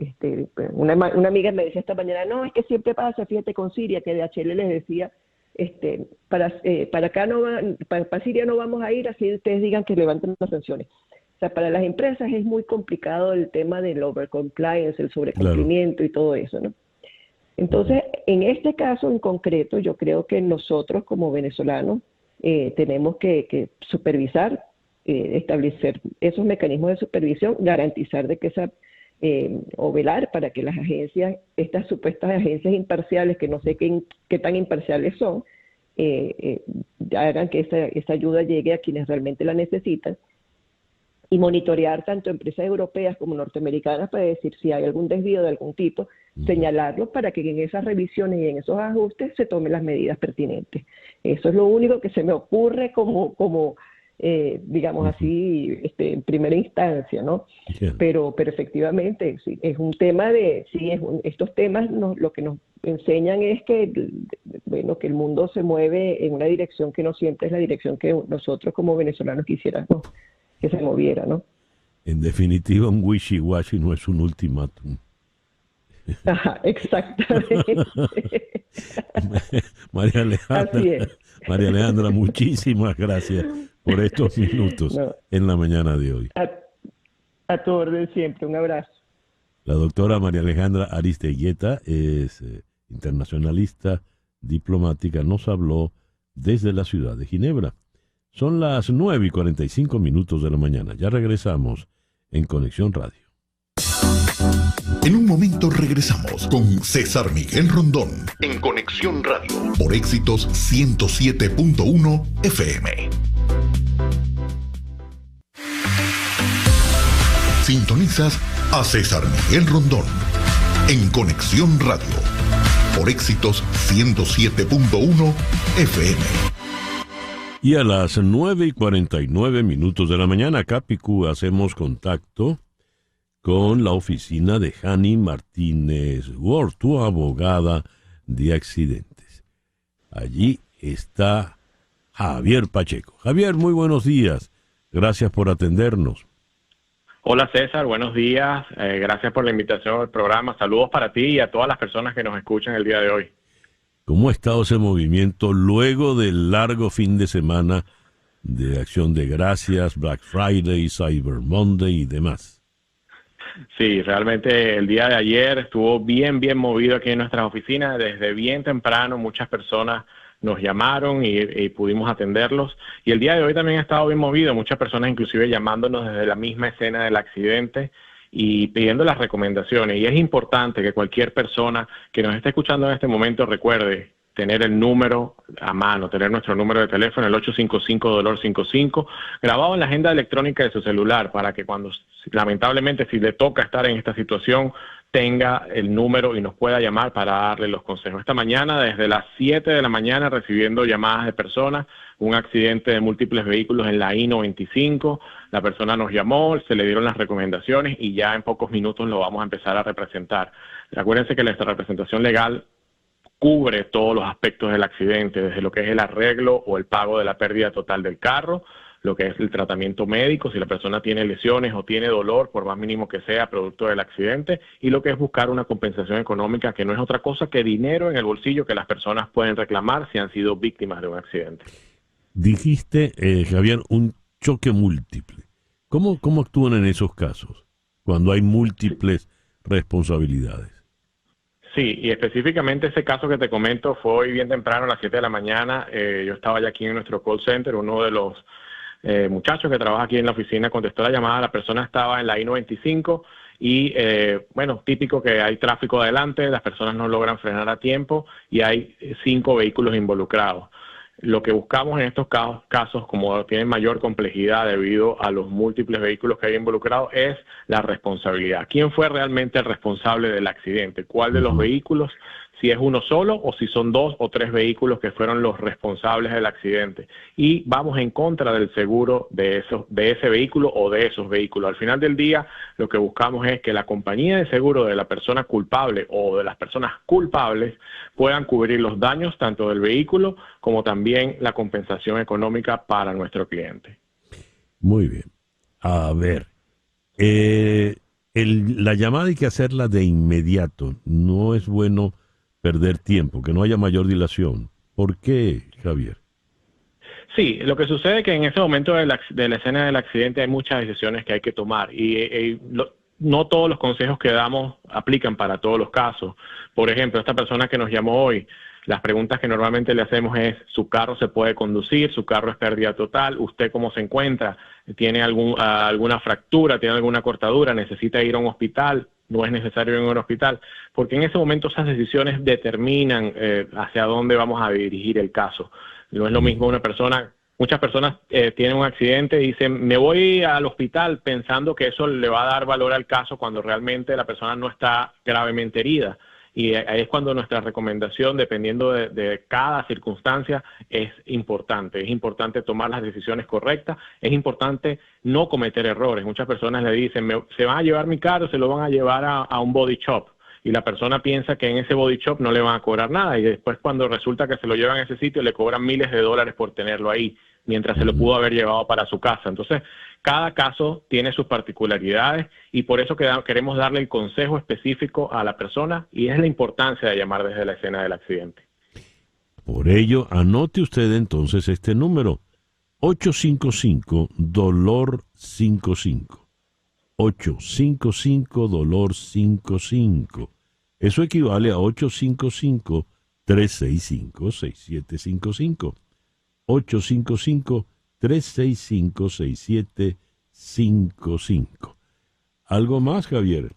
una amiga me decía esta mañana, no, es que siempre pasa, fíjate con Siria, que DHL les decía, para Siria no vamos a ir, así ustedes digan que levanten las sanciones. O sea, para las empresas es muy complicado el tema del overcompliance, el sobrecumplimiento y todo eso, ¿no? Entonces, en este caso en concreto, yo creo que nosotros como venezolanos tenemos que supervisar, establecer esos mecanismos de supervisión, garantizar de que o velar para que las agencias, estas supuestas agencias imparciales, que no sé qué tan imparciales son, hagan que esa ayuda llegue a quienes realmente la necesitan, y monitorear tanto empresas europeas como norteamericanas para decir si hay algún desvío de algún tipo, señalarlo para que en esas revisiones y en esos ajustes se tomen las medidas pertinentes. Eso es lo único que se me ocurre como digamos así, en primera instancia, ¿no? Yeah. Pero efectivamente, sí, es un tema estos temas lo que nos enseñan es que, bueno, que el mundo se mueve en una dirección que no siempre es la dirección que nosotros como venezolanos quisiéramos que se moviera, ¿no? En definitiva, un wishy-washy no es un ultimátum. Ajá, exactamente. María Alejandra, muchísimas gracias por estos minutos en la mañana de hoy. A tu orden siempre, un abrazo. La doctora María Alejandra Aristeguieta es internacionalista, diplomática, nos habló desde la ciudad de Ginebra. Son las 9:45 de la mañana. Ya regresamos en Conexión Radio. En un momento regresamos con César Miguel Rondón en Conexión Radio por Éxitos 107.1 FM. Sintonizas a César Miguel Rondón en Conexión Radio por Éxitos 107.1 FM. Y a las 9:49 de la mañana, acá Picú, hacemos contacto con la oficina de Hani Martínez Ward, tu abogada de accidentes. Allí está Javier Pacheco. Javier, muy buenos días. Gracias por atendernos. Hola César, buenos días. Gracias por la invitación al programa. Saludos para ti y a todas las personas que nos escuchan el día de hoy. ¿Cómo ha estado ese movimiento luego del largo fin de semana de Acción de Gracias, Black Friday, Cyber Monday y demás? Sí, realmente el día de ayer estuvo bien movido aquí en nuestras oficinas. Desde bien temprano muchas personas nos llamaron y pudimos atenderlos. Y el día de hoy también ha estado bien movido. Muchas personas inclusive llamándonos desde la misma escena del accidente y pidiendo las recomendaciones. Y es importante que cualquier persona que nos esté escuchando en este momento recuerde tener el número a mano, tener nuestro número de teléfono, el 855-DOLOR55, grabado en la agenda electrónica de su celular, para que cuando, lamentablemente, si le toca estar en esta situación, tenga el número y nos pueda llamar para darle los consejos. Esta mañana, desde las 7 de la mañana, recibiendo llamadas de personas, un accidente de múltiples vehículos en la I-95, la persona nos llamó, se le dieron las recomendaciones y ya en pocos minutos lo vamos a empezar a representar. Acuérdense que nuestra representación legal cubre todos los aspectos del accidente, desde lo que es el arreglo o el pago de la pérdida total del carro, lo que es el tratamiento médico, si la persona tiene lesiones o tiene dolor, por más mínimo que sea, producto del accidente, y lo que es buscar una compensación económica, que no es otra cosa que dinero en el bolsillo que las personas pueden reclamar si han sido víctimas de un accidente. Dijiste, Javier, un choque múltiple. ¿Cómo actúan en esos casos, cuando hay múltiples responsabilidades? Sí, y específicamente ese caso que te comento fue hoy bien temprano, a las 7 de la mañana. Yo estaba ya aquí en nuestro call center, uno de los muchachos que trabaja aquí en la oficina contestó la llamada, la persona estaba en la I-95 y, bueno, típico que hay tráfico adelante, las personas no logran frenar a tiempo y hay 5 vehículos involucrados. Lo que buscamos en estos casos, como tienen mayor complejidad debido a los múltiples vehículos que hay involucrados, es la responsabilidad. ¿Quién fue realmente el responsable del accidente? ¿Cuál de los vehículos? Si es uno solo o si son 2 o 3 vehículos que fueron los responsables del accidente. Y vamos en contra del seguro de ese vehículo o de esos vehículos. Al final del día, lo que buscamos es que la compañía de seguro de la persona culpable o de las personas culpables puedan cubrir los daños tanto del vehículo como también la compensación económica para nuestro cliente. Muy bien. A ver, la llamada hay que hacerla de inmediato. No es bueno perder tiempo, que no haya mayor dilación. ¿Por qué, Javier? Sí, lo que sucede es que en ese momento de la escena del accidente hay muchas decisiones que hay que tomar y no todos los consejos que damos aplican para todos los casos. Por ejemplo, esta persona que nos llamó hoy, las preguntas que normalmente le hacemos es: ¿su carro se puede conducir? ¿Su carro es pérdida total? ¿Usted cómo se encuentra? ¿Tiene alguna fractura? ¿Tiene alguna cortadura? ¿Necesita ir a un hospital? No es necesario ir a un hospital, porque en ese momento esas decisiones determinan hacia dónde vamos a dirigir el caso. No es lo mismo muchas personas tienen un accidente y dicen, me voy al hospital pensando que eso le va a dar valor al caso cuando realmente la persona no está gravemente herida. Y ahí es cuando nuestra recomendación, dependiendo de cada circunstancia, es importante. Es importante tomar las decisiones correctas, es importante no cometer errores. Muchas personas le dicen, se van a llevar mi carro, se lo van a llevar a un body shop. Y la persona piensa que en ese body shop no le van a cobrar nada. Y después cuando resulta que se lo llevan a ese sitio, le cobran miles de dólares por tenerlo ahí, mientras se lo pudo haber llevado para su casa. Entonces, cada caso tiene sus particularidades y por eso queremos darle el consejo específico a la persona y es la importancia de llamar desde la escena del accidente. Por ello, anote usted entonces este número, 855-DOLOR55. 855-DOLOR55. Eso equivale a 855-365-6755. 855-365-6755. ¿Algo más, Javier?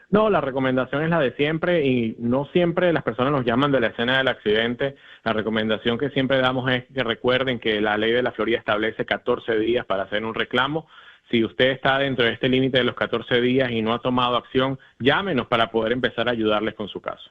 No, la recomendación es la de siempre y no siempre las personas nos llaman de la escena del accidente. La recomendación que siempre damos es que recuerden que la ley de la Florida establece 14 días para hacer un reclamo. Si usted está dentro de este límite de los 14 días y no ha tomado acción, llámenos para poder empezar a ayudarles con su caso.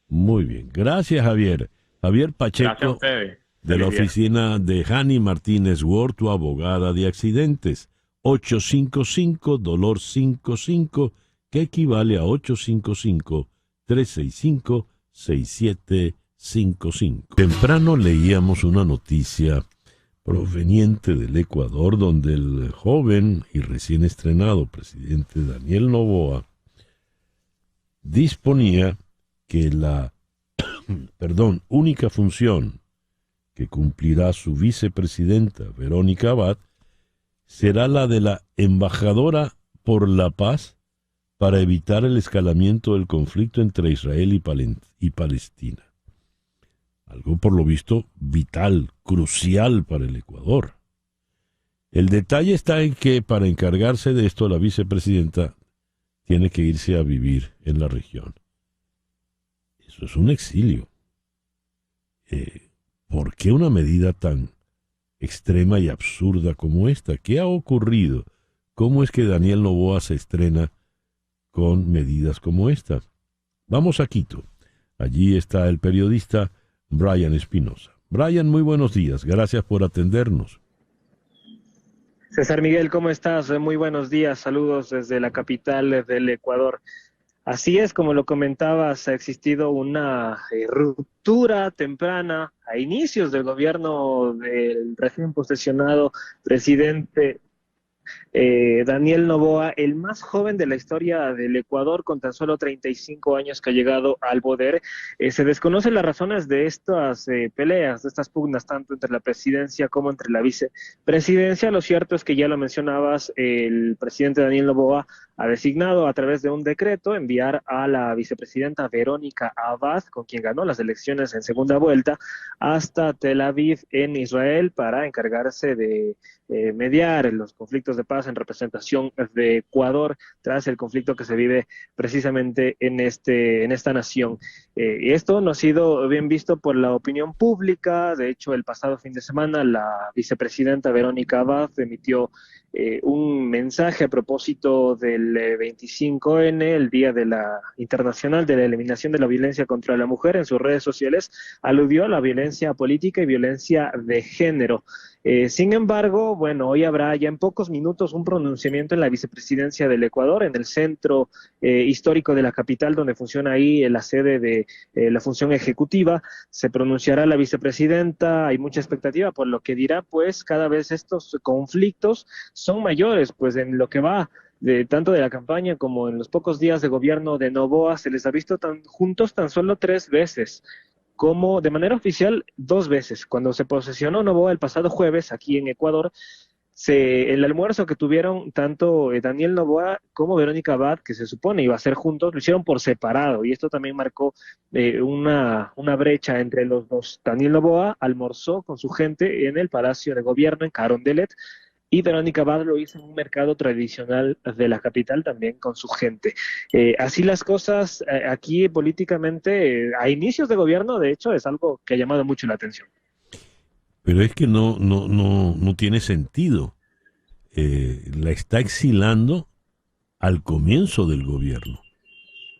Muy bien. Gracias, Javier. Javier Pacheco, de la oficina de Hani Martínez Ward, tu abogada de accidentes. 855-DOLOR55, que equivale a 855-365-6755. Temprano leíamos una noticia proveniente del Ecuador, donde el joven y recién estrenado presidente Daniel Noboa disponía que la única función que cumplirá su vicepresidenta Verónica Abad será la de la embajadora por la paz para evitar el escalamiento del conflicto entre Israel y Palestina. Algo por lo visto vital, crucial para el Ecuador. El detalle está en que para encargarse de esto la vicepresidenta tiene que irse a vivir en la región. Eso es un exilio. ¿Por qué una medida tan extrema y absurda como esta? ¿Qué ha ocurrido? ¿Cómo es que Daniel Noboa se estrena con medidas como esta? Vamos a Quito. Allí está el periodista Brian Espinosa. Brian, muy buenos días. Gracias por atendernos. César Miguel, ¿cómo estás? Muy buenos días. Saludos desde la capital del Ecuador. Así es, como lo comentabas, ha existido una ruptura temprana a inicios del gobierno del recién posesionado presidente Daniel Noboa, el más joven de la historia del Ecuador, con tan solo 35 años que ha llegado al poder. Se desconocen las razones de estas peleas, de estas pugnas, tanto entre la presidencia como entre la vicepresidencia. Lo cierto es que ya lo mencionabas, el presidente Daniel Noboa ha designado a través de un decreto enviar a la vicepresidenta Verónica Abad, con quien ganó las elecciones en segunda vuelta, hasta Tel Aviv en Israel para encargarse de mediar en los conflictos de paz en representación de Ecuador tras el conflicto que se vive precisamente en esta nación. Y esto no ha sido bien visto por la opinión pública. De hecho, el pasado fin de semana la vicepresidenta Verónica Abad emitió un mensaje a propósito del 25N, el Día de la Internacional de la Eliminación de la Violencia contra la Mujer. En sus redes sociales aludió a la violencia política y violencia de género. Sin embargo, bueno, hoy habrá ya en pocos minutos un pronunciamiento en la vicepresidencia del Ecuador, en el centro histórico de la capital, donde funciona ahí la sede de la función ejecutiva. Se pronunciará la vicepresidenta, hay mucha expectativa por lo que dirá, pues cada vez estos conflictos son mayores, pues en lo que va tanto de la campaña como en los pocos días de gobierno de Noboa, se les ha visto juntos tan solo 3 veces. Como de manera oficial 2 veces. Cuando se posesionó Noboa el pasado jueves aquí en Ecuador, el almuerzo que tuvieron tanto Daniel Noboa como Verónica Abad, que se supone iba a ser juntos, lo hicieron por separado, y esto también marcó una brecha entre los dos. Daniel Noboa almorzó con su gente en el Palacio de Gobierno en Carondelet, y Verónica Abad lo hizo en un mercado tradicional de la capital también con su gente. Así las cosas aquí políticamente, a inicios de gobierno, de hecho, es algo que ha llamado mucho la atención. Pero es que no tiene sentido. La está exilando al comienzo del gobierno.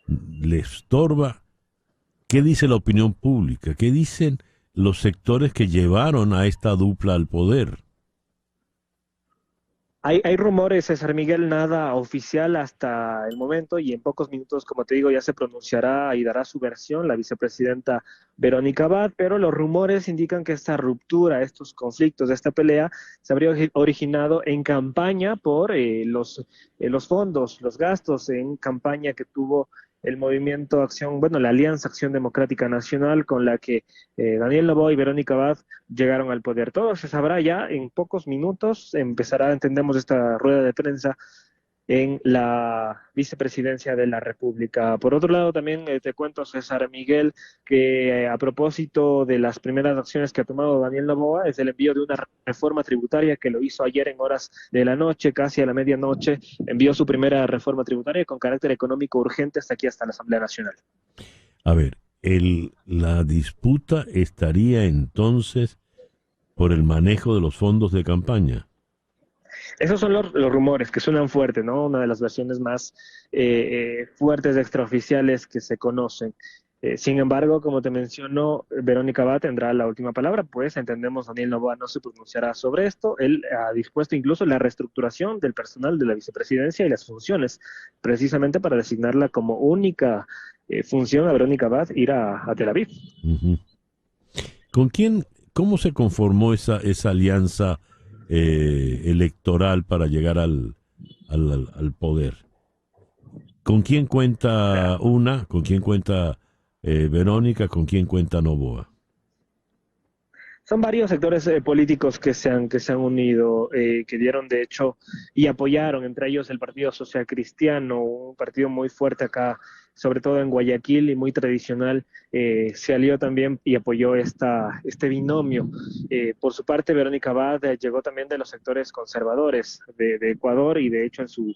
Le estorba. ¿Qué dice la opinión pública? ¿Qué dicen los sectores que llevaron a esta dupla al poder? Hay rumores, César Miguel, nada oficial hasta el momento, y en pocos minutos, como te digo, ya se pronunciará y dará su versión la vicepresidenta Verónica Abad, pero los rumores indican que esta ruptura, estos conflictos, esta pelea, se habría originado en campaña por los fondos, los gastos en campaña que tuvo el movimiento Acción, la Alianza Acción Democrática Nacional, con la que Daniel Noboa y Verónica Abad llegaron al poder. Todo se sabrá ya en pocos minutos. Empezará, entendemos, esta rueda de prensa en la vicepresidencia de la República. Por otro lado, también te cuento, César Miguel, que a propósito de las primeras acciones que ha tomado Daniel Noboa, es el envío de una reforma tributaria que lo hizo ayer en horas de la noche, casi a la medianoche, envió su primera reforma tributaria con carácter económico urgente hasta la Asamblea Nacional. A ver, la disputa estaría entonces por el manejo de los fondos de campaña. Esos son los rumores que suenan fuerte, ¿no? Una de las versiones más fuertes extraoficiales que se conocen. Sin embargo, como te menciono, Verónica Abad tendrá la última palabra, pues entendemos Daniel Noboa no se pronunciará sobre esto. Él ha dispuesto incluso la reestructuración del personal de la vicepresidencia y las funciones, precisamente para designarla como única función a Verónica Abad ir a Tel Aviv. Uh-huh. ¿Con quién, cómo se conformó esa alianza electoral para llegar al poder? ¿Con quién cuenta una? ¿Con quién cuenta Verónica? ¿Con quién cuenta Noboa? Son varios sectores políticos que se han unido, que dieron de hecho y apoyaron, entre ellos el Partido Social Cristiano, un partido muy fuerte acá, sobre todo en Guayaquil y muy tradicional, se alió también y apoyó este binomio. Por su parte, Verónica Abad llegó también de los sectores conservadores de Ecuador, y de hecho en su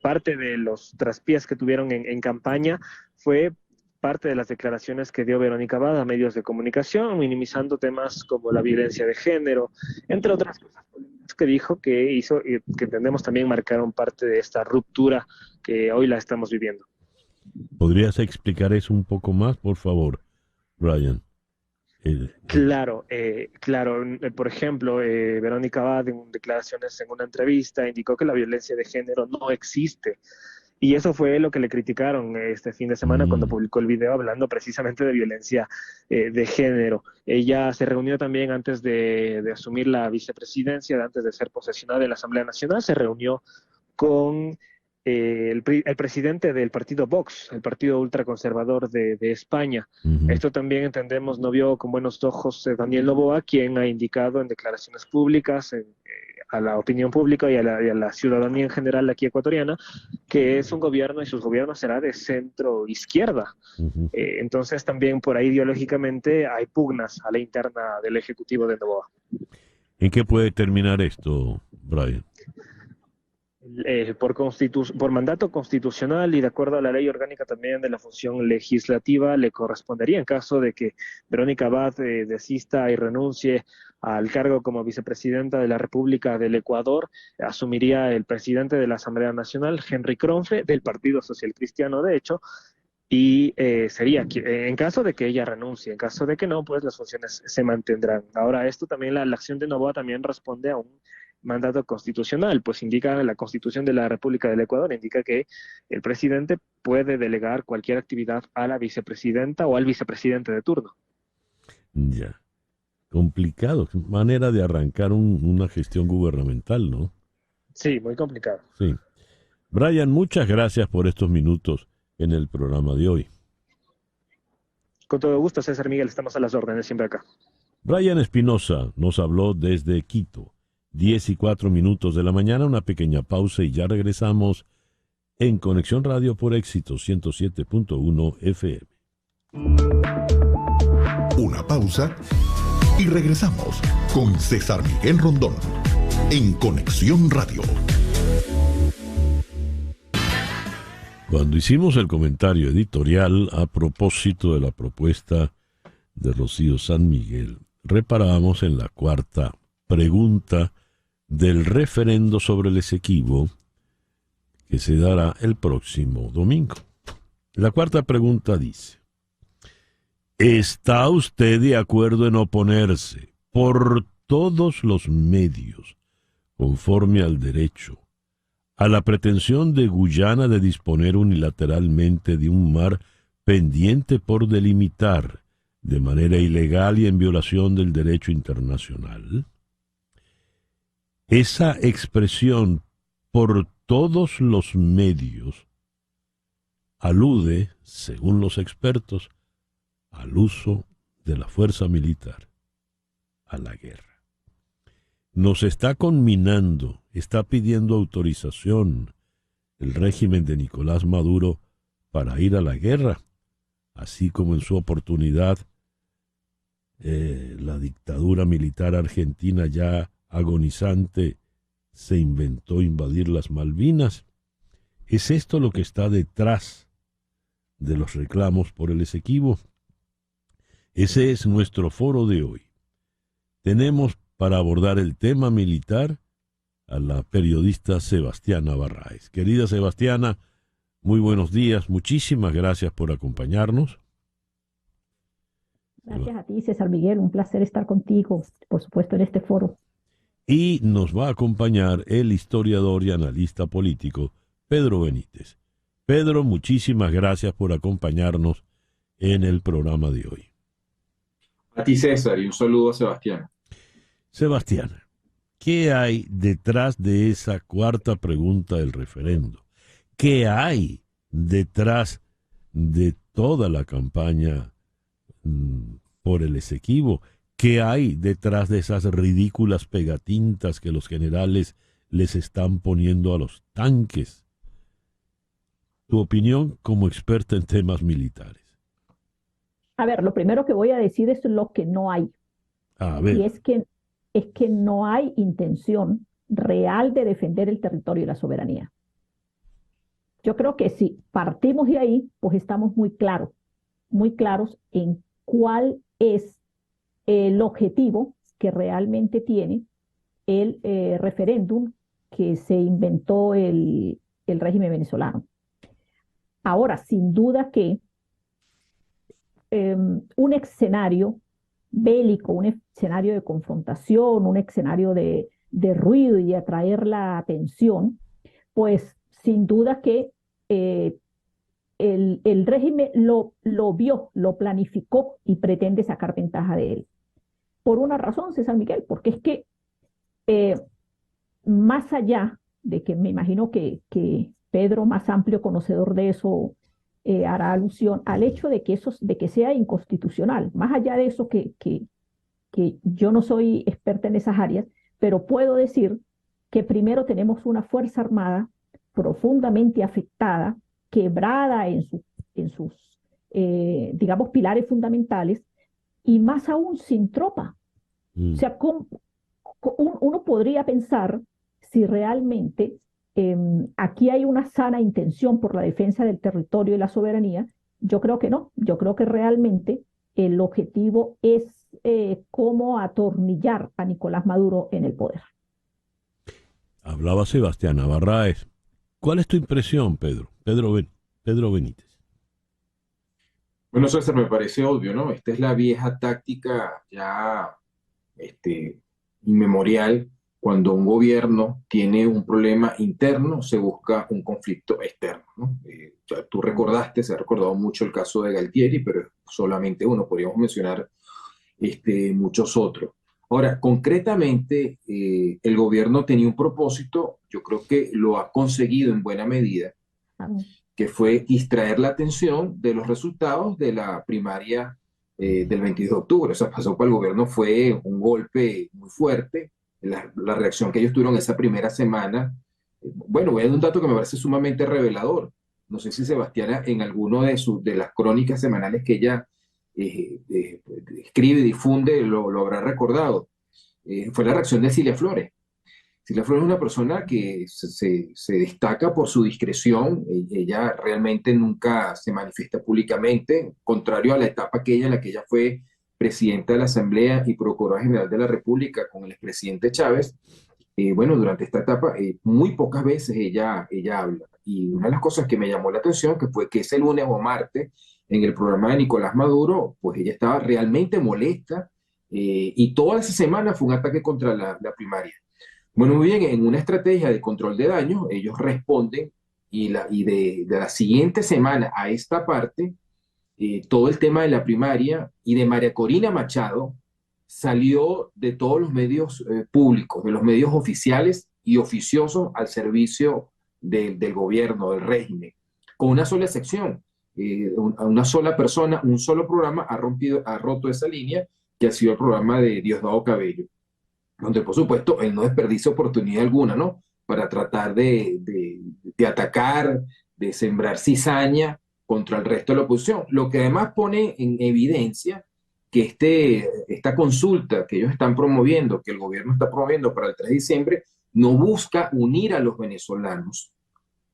parte de los traspiés que tuvieron en campaña fue parte de las declaraciones que dio Verónica Abad a medios de comunicación, minimizando temas como la violencia de género, entre otras cosas que dijo que hizo y que entendemos también marcaron parte de esta ruptura que hoy la estamos viviendo. ¿Podrías explicar eso un poco más, por favor, Brian? Claro. Por ejemplo, Verónica Abad en declaraciones en una entrevista indicó que la violencia de género no existe. Y eso fue lo que le criticaron este fin de semana cuando publicó el video hablando precisamente de violencia de género. Ella se reunió también antes de asumir la vicepresidencia, antes de ser posesionada de la Asamblea Nacional, se reunió con el presidente del partido Vox, el partido ultraconservador de España. Uh-huh. Esto también entendemos no vio con buenos ojos Daniel Noboa, quien ha indicado en declaraciones públicas a la opinión pública y a la ciudadanía en general aquí ecuatoriana, que es un gobierno y sus gobiernos será de centro izquierda. Uh-huh. Entonces también por ahí ideológicamente hay pugnas a la interna del Ejecutivo de Noboa. ¿En qué puede terminar esto, Brian? Por mandato constitucional y de acuerdo a la ley orgánica también de la función legislativa, le correspondería, en caso de que Verónica Abad desista y renuncie al cargo como vicepresidenta de la República del Ecuador, asumiría el presidente de la Asamblea Nacional, Henry Kronfle, del Partido Social Cristiano, de hecho, y sería en caso de que ella renuncie. En caso de que no, pues las funciones se mantendrán. Ahora, esto también, la acción de Noboa también responde a un mandato constitucional, pues indica la Constitución de la República del Ecuador, indica que el presidente puede delegar cualquier actividad a la vicepresidenta o al vicepresidente de turno. Ya, complicado, manera de arrancar una gestión gubernamental, ¿no? Sí, muy complicado. Sí. Brian, muchas gracias por estos minutos en el programa de hoy. Con todo gusto, César Miguel, estamos a las órdenes siempre acá. Brian Espinosa nos habló desde Quito. 10:04 de la mañana, una pequeña pausa y ya regresamos en Conexión Radio por Éxito 107.1 FM. Una pausa y regresamos con César Miguel Rondón en Conexión Radio. Cuando hicimos el comentario editorial a propósito de la propuesta de Rocío San Miguel, reparábamos en la cuarta pregunta del referendo sobre el Esequibo que se dará el próximo domingo. La cuarta pregunta dice: ¿está usted de acuerdo en oponerse por todos los medios, conforme al derecho, a la pretensión de Guyana de disponer unilateralmente de un mar pendiente por delimitar de manera ilegal y en violación del derecho internacional? Esa expresión por todos los medios alude, según los expertos, al uso de la fuerza militar, a la guerra. Nos está conminando, está pidiendo autorización el régimen de Nicolás Maduro para ir a la guerra, así como en su oportunidad la dictadura militar argentina ya agonizante se inventó invadir las Malvinas. ¿Es esto lo que está detrás de los reclamos por el Esequibo? Ese es nuestro foro de hoy. Tenemos para abordar el tema militar a la periodista Sebastiana Barraez. Querida Sebastiana, muy buenos días, muchísimas gracias por acompañarnos. Gracias a ti, César Miguel, un placer estar contigo, por supuesto, en este foro. Y nos va a acompañar el historiador y analista político Pedro Benítez. Pedro, muchísimas gracias por acompañarnos en el programa de hoy. A ti, César, y un saludo a Sebastián. Sebastián, ¿qué hay detrás de esa cuarta pregunta del referendo? ¿Qué hay detrás de toda la campaña por el Esequibo? ¿Qué hay detrás de esas ridículas pegatintas que los generales les están poniendo a los tanques? Tu opinión como experta en temas militares. A ver, lo primero que voy a decir es lo que no hay. A ver. Y es que no hay intención real de defender el territorio y la soberanía. Yo creo que si partimos de ahí, pues estamos muy claros en cuál es el objetivo que realmente tiene el referéndum que se inventó el régimen venezolano. Ahora, sin duda que un escenario bélico, un escenario de confrontación, un escenario de ruido y de atraer la atención, pues sin duda que el régimen lo vio, lo planificó y pretende sacar ventaja de él. Por una razón, César Miguel, porque es que más allá de que me imagino que Pedro, más amplio conocedor de eso, hará alusión al hecho de que sea inconstitucional. Más allá de eso, que yo no soy experta en esas áreas, pero puedo decir que primero tenemos una Fuerza Armada profundamente afectada, quebrada en sus digamos, pilares fundamentales, y más aún sin tropa. O sea, uno podría pensar si realmente aquí hay una sana intención por la defensa del territorio y la soberanía. Yo creo que no. Yo creo que realmente el objetivo es cómo atornillar a Nicolás Maduro en el poder. Hablaba Sebastián Navarraez. ¿Cuál es tu impresión, Pedro? Pedro Benítez. Bueno, César, me parece obvio, ¿no? Esta es la vieja táctica ya inmemorial. Cuando un gobierno tiene un problema interno, se busca un conflicto externo, ¿no? Tú recordaste, se ha recordado mucho el caso de Galtieri, pero es solamente uno, podríamos mencionar muchos otros. Ahora, concretamente, el gobierno tenía un propósito, yo creo que lo ha conseguido en buena medida, que fue distraer la atención de los resultados de la primaria del 22 de octubre. O sea, pasó para el gobierno fue un golpe muy fuerte. La reacción que ellos tuvieron esa primera semana. Bueno, voy a dar un dato que me parece sumamente revelador. No sé si Sebastiana en alguno de las crónicas semanales que ella escribe y difunde lo habrá recordado. Fue la reacción de Cilia Flores. Cilia Flores es una persona que se destaca por su discreción. Ella realmente nunca se manifiesta públicamente, contrario a la etapa en la que ella fue presidenta de la Asamblea y Procuradora General de la República con el expresidente Chávez. Bueno, durante esta etapa muy pocas veces ella habla. Y una de las cosas que me llamó la atención que fue que ese lunes o martes en el programa de Nicolás Maduro, pues ella estaba realmente molesta y toda esa semana fue un ataque contra la primaria. Bueno, muy bien, en una estrategia de control de daños, ellos responden y de la siguiente semana a esta parte, todo el tema de la primaria y de María Corina Machado salió de todos los medios públicos, de los medios oficiales y oficiosos al servicio del gobierno, del régimen, con una sola excepción. Una sola persona, un solo programa ha roto esa línea, que ha sido el programa de Diosdado Cabello, donde por supuesto él no desperdicia oportunidad alguna, ¿no?, para tratar de atacar, de sembrar cizaña contra el resto de la oposición. Lo que además pone en evidencia que esta consulta que ellos están promoviendo, que el gobierno está promoviendo para el 3 de diciembre, no busca unir a los venezolanos,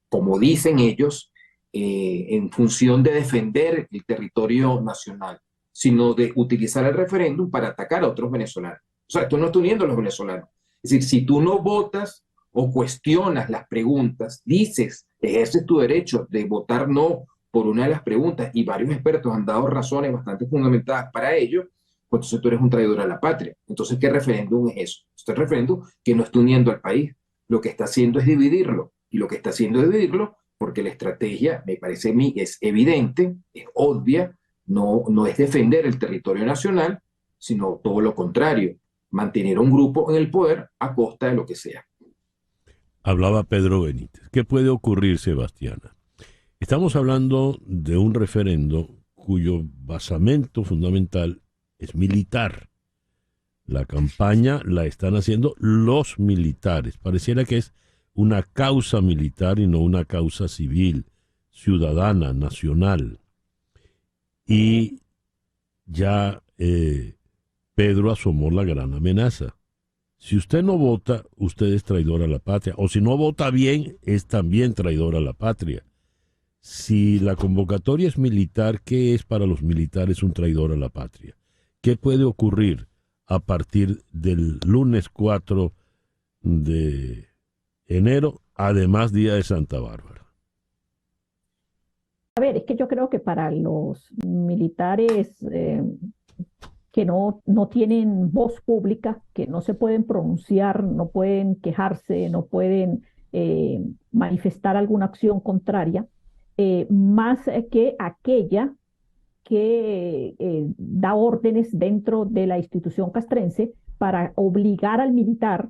como dicen ellos, en función de defender el territorio nacional, sino de utilizar el referéndum para atacar a otros venezolanos. O sea, esto no está uniendo a los venezolanos. Es decir, si tú no votas o cuestionas las preguntas, dices, ejerces tu derecho de votar no por una de las preguntas, y varios expertos han dado razones bastante fundamentadas para ello, pues entonces tú eres un traidor a la patria. Entonces, ¿qué referéndum es eso? Este referéndum que no está uniendo al país, lo que está haciendo es dividirlo, y lo que está haciendo es dividirlo porque la estrategia, me parece a mí, es evidente, es obvia, no es defender el territorio nacional, sino todo lo contrario, mantener a un grupo en el poder a costa de lo que sea. Hablaba Pedro Benítez. ¿Qué puede ocurrir, Sebastiana? Estamos hablando de un referendo cuyo basamento fundamental es militar. La campaña la están haciendo los militares. Pareciera que es una causa militar y no una causa civil, ciudadana, nacional. Y ya Pedro asomó la gran amenaza. Si usted no vota, usted es traidor a la patria. O si no vota bien, es también traidor a la patria. Si la convocatoria es militar, ¿qué es para los militares un traidor a la patria? ¿Qué puede ocurrir a partir del lunes 4 de enero, además Día de Santa Bárbara? A ver, es que yo creo que para los militares que no tienen voz pública, que no se pueden pronunciar, no pueden quejarse, no pueden manifestar alguna acción contraria, más que aquella que da órdenes dentro de la institución castrense para obligar al militar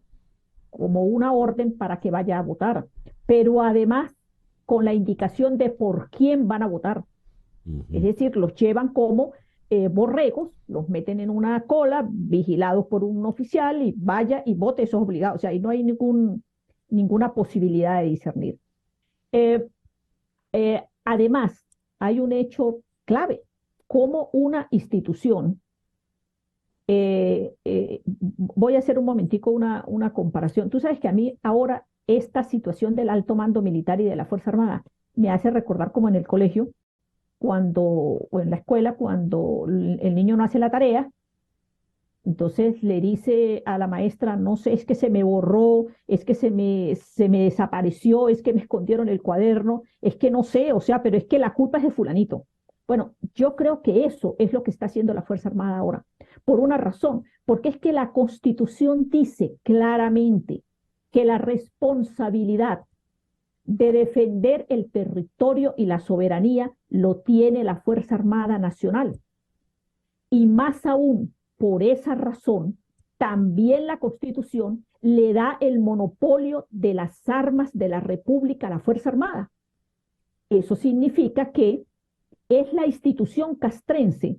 como una orden para que vaya a votar, pero además con la indicación de por quién van a votar. Es decir, los llevan como borregos, los meten en una cola, vigilados por un oficial, y vaya y vote, eso es obligado. O sea, ahí no hay ninguna posibilidad de discernir. Además, hay un hecho clave, como una institución, voy a hacer un momentico una comparación. Tú sabes que a mí ahora esta situación del alto mando militar y de la Fuerza Armada me hace recordar como en el colegio, o en la escuela, cuando el niño no hace la tarea, entonces le dice a la maestra, no sé, es que se me borró, es que se me desapareció, es que me escondieron el cuaderno, es que no sé, o sea, pero es que la culpa es de fulanito. Bueno, yo creo que eso es lo que está haciendo la Fuerza Armada ahora, por una razón, porque es que la Constitución dice claramente que la responsabilidad de defender el territorio y la soberanía lo tiene la Fuerza Armada Nacional. Y más aún, por esa razón, también la Constitución le da el monopolio de las armas de la República a la Fuerza Armada. Eso significa que es la institución castrense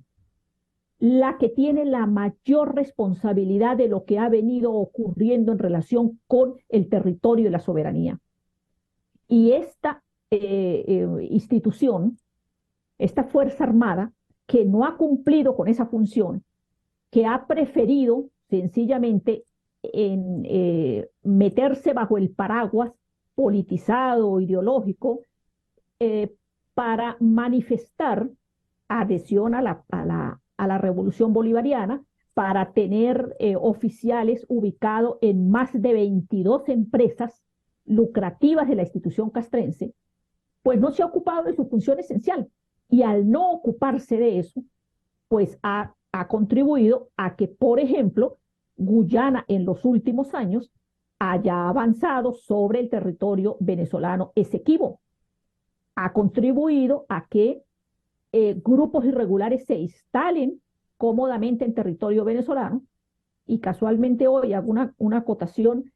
la que tiene la mayor responsabilidad de lo que ha venido ocurriendo en relación con el territorio y la soberanía. Y esta institución, esta Fuerza Armada, que no ha cumplido con esa función, que ha preferido sencillamente meterse bajo el paraguas politizado, ideológico, para manifestar adhesión a la revolución bolivariana, para tener oficiales ubicados en más de 22 empresas lucrativas de la institución castrense, pues no se ha ocupado de su función esencial. Y al no ocuparse de eso, pues ha contribuido a que, por ejemplo, Guyana en los últimos años haya avanzado sobre el territorio venezolano Esequibo. Ha contribuido a que grupos irregulares se instalen cómodamente en territorio venezolano, y casualmente hoy hago una acotación,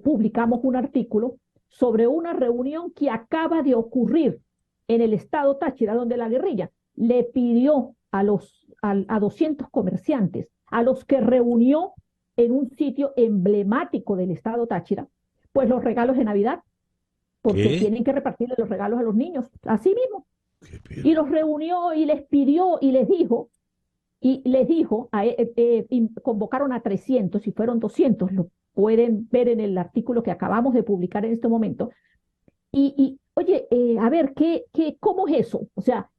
publicamos un artículo sobre una reunión que acaba de ocurrir en el estado Táchira, donde la guerrilla le pidió a 200 comerciantes, a los que reunió en un sitio emblemático del estado Táchira, pues los regalos de Navidad, porque tienen que repartirle los regalos a los niños, así mismo. Y los reunió y les pidió y les dijo, convocaron a 300 y fueron 200, lo pueden ver en el artículo que acabamos de publicar en este momento. Oye, a ver, ¿cómo es eso? O sea,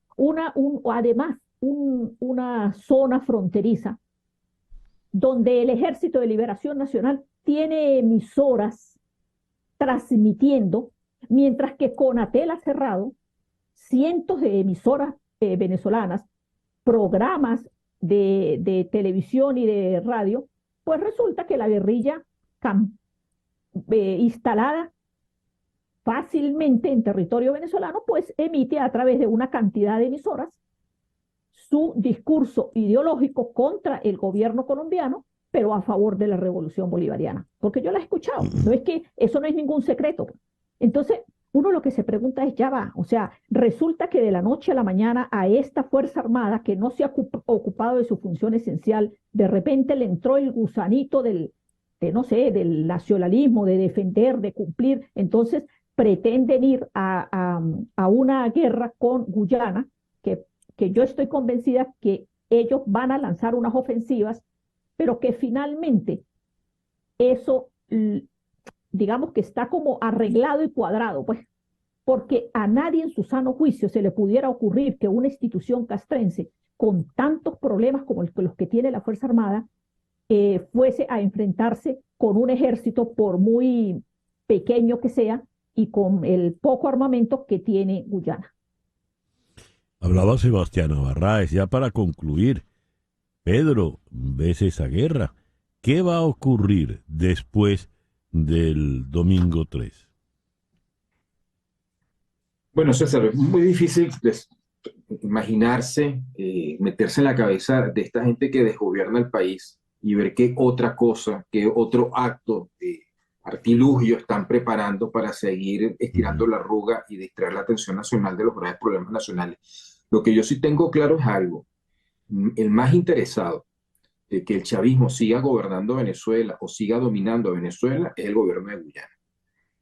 además, una zona fronteriza donde el Ejército de Liberación Nacional tiene emisoras transmitiendo, mientras que Conatel ha cerrado, cientos de emisoras venezolanas, programas de televisión y de radio, pues resulta que la guerrilla instalada fácilmente en territorio venezolano, pues emite a través de una cantidad de emisoras su discurso ideológico contra el gobierno colombiano, pero a favor de la revolución bolivariana. Porque yo la he escuchado, no es que eso no es ningún secreto. Entonces, uno lo que se pregunta es, ya va, o sea, resulta que de la noche a la mañana a esta Fuerza Armada, que no se ha ocupado de su función esencial, de repente le entró el gusanito no sé, del nacionalismo, de defender, de cumplir, entonces pretenden ir a una guerra con Guyana, que yo estoy convencida que ellos van a lanzar unas ofensivas, pero que finalmente eso, digamos que está como arreglado y cuadrado, pues, porque a nadie en su sano juicio se le pudiera ocurrir que una institución castrense con tantos problemas como los que tiene la Fuerza Armada fuese a enfrentarse con un ejército, por muy pequeño que sea, y con el poco armamento que tiene Guyana. Hablaba Sebastiana Barráez. Ya para concluir, Pedro, ¿ves esa guerra? ¿Qué va a ocurrir después del domingo 3? Bueno, César, es muy difícil imaginarse, meterse en la cabeza de esta gente que desgobierna el país y ver qué otra cosa, qué otro acto de artilugio están preparando para seguir estirando la arruga y distraer la atención nacional de los graves problemas nacionales. Lo que yo sí tengo claro es algo: el más interesado de que el chavismo siga gobernando Venezuela o siga dominando Venezuela es el gobierno de Guyana.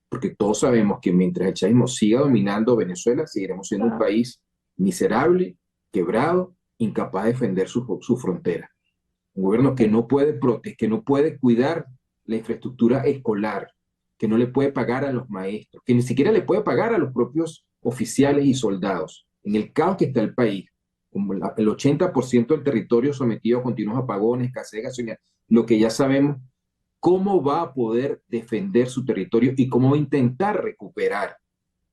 Porque todos sabemos que mientras el chavismo siga dominando Venezuela, seguiremos siendo un país miserable, quebrado, incapaz de defender su frontera. Un gobierno que no puede proteger, que no puede cuidar la infraestructura escolar, que no le puede pagar a los maestros, que ni siquiera le puede pagar a los propios oficiales y soldados. En el caos que está el país, como el 80% del territorio sometido a continuos apagones, escasez de gasolina, lo que ya sabemos, ¿cómo va a poder defender su territorio y cómo va a intentar recuperar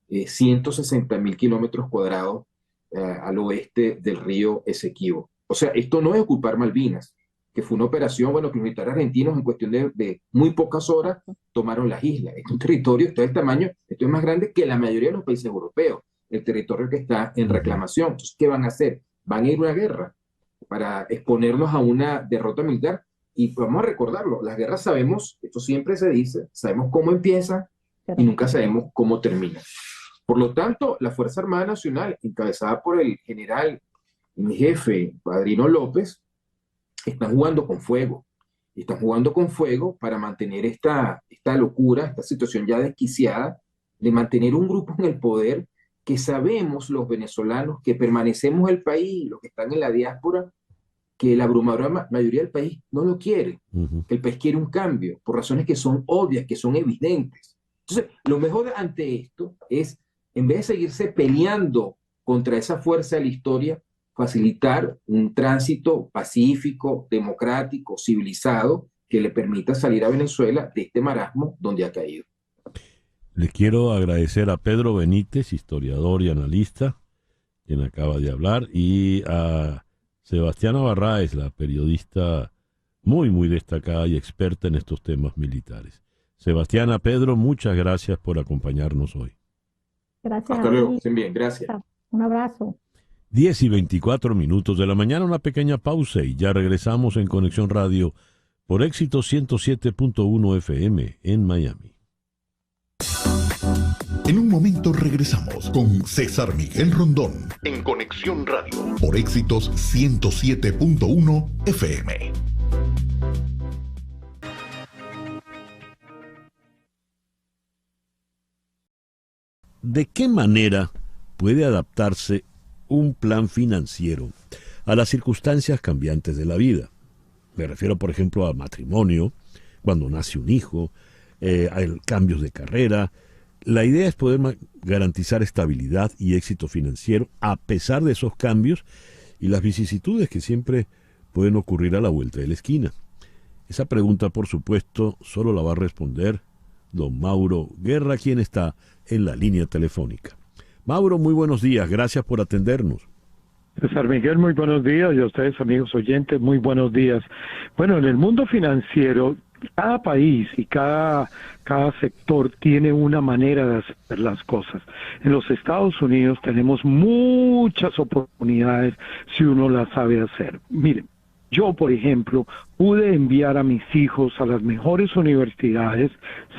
160.000 kilómetros cuadrados al oeste del río Esequibo? O sea, esto no es ocupar Malvinas, que fue una operación, bueno, que los militares argentinos en cuestión de muy pocas horas tomaron las islas. Este es un territorio, está del tamaño, esto es más grande que la mayoría de los países europeos, el territorio que está en reclamación. Entonces, ¿qué van a hacer? Van a ir a una guerra para exponernos a una derrota militar. Y vamos a recordarlo, las guerras sabemos, esto siempre se dice, sabemos cómo empieza y nunca sabemos cómo termina. Por lo tanto, la Fuerza Armada Nacional, encabezada por el general en jefe Padrino López, están jugando con fuego. Están jugando con fuego para mantener esta locura, esta situación ya desquiciada, de mantener un grupo en el poder que sabemos los venezolanos que permanecemos en el país, los que están en la diáspora, que la abrumadora mayoría del país no lo quiere. El país quiere un cambio, por razones que son obvias, que son evidentes. Entonces, lo mejor ante esto es, en vez de seguirse peleando contra esa fuerza de la historia, facilitar un tránsito pacífico, democrático, civilizado, que le permita salir a Venezuela de este marasmo donde ha caído. Le quiero agradecer a Pedro Benítez, historiador y analista, quien acaba de hablar, y a Sebastiana Barráez, la periodista muy, muy destacada y experta en estos temas militares. Sebastiana, Pedro, muchas gracias por acompañarnos hoy. Gracias. Hasta luego, estén bien, gracias. Un abrazo. 10:24 de la mañana, una pequeña pausa y ya regresamos en Conexión Radio por Éxito 107.1 FM en Miami. En un momento regresamos con César Miguel Rondón en Conexión Radio por Éxitos 107.1 FM. ¿De qué manera puede adaptarse un plan financiero a las circunstancias cambiantes de la vida? Me refiero, por ejemplo, al matrimonio, cuando nace un hijo, a cambios de carrera. La idea es poder garantizar estabilidad y éxito financiero a pesar de esos cambios y las vicisitudes que siempre pueden ocurrir a la vuelta de la esquina. Esa pregunta, por supuesto, solo la va a responder don Mauro Guerra, quien está en la línea telefónica. Mauro, muy buenos días, gracias por atendernos. César Miguel, muy buenos días, y a ustedes, amigos oyentes, muy buenos días. Bueno, en el mundo financiero, cada país y cada sector tiene una manera de hacer las cosas. En los Estados Unidos tenemos muchas oportunidades si uno las sabe hacer. Miren, yo, por ejemplo, pude enviar a mis hijos a las mejores universidades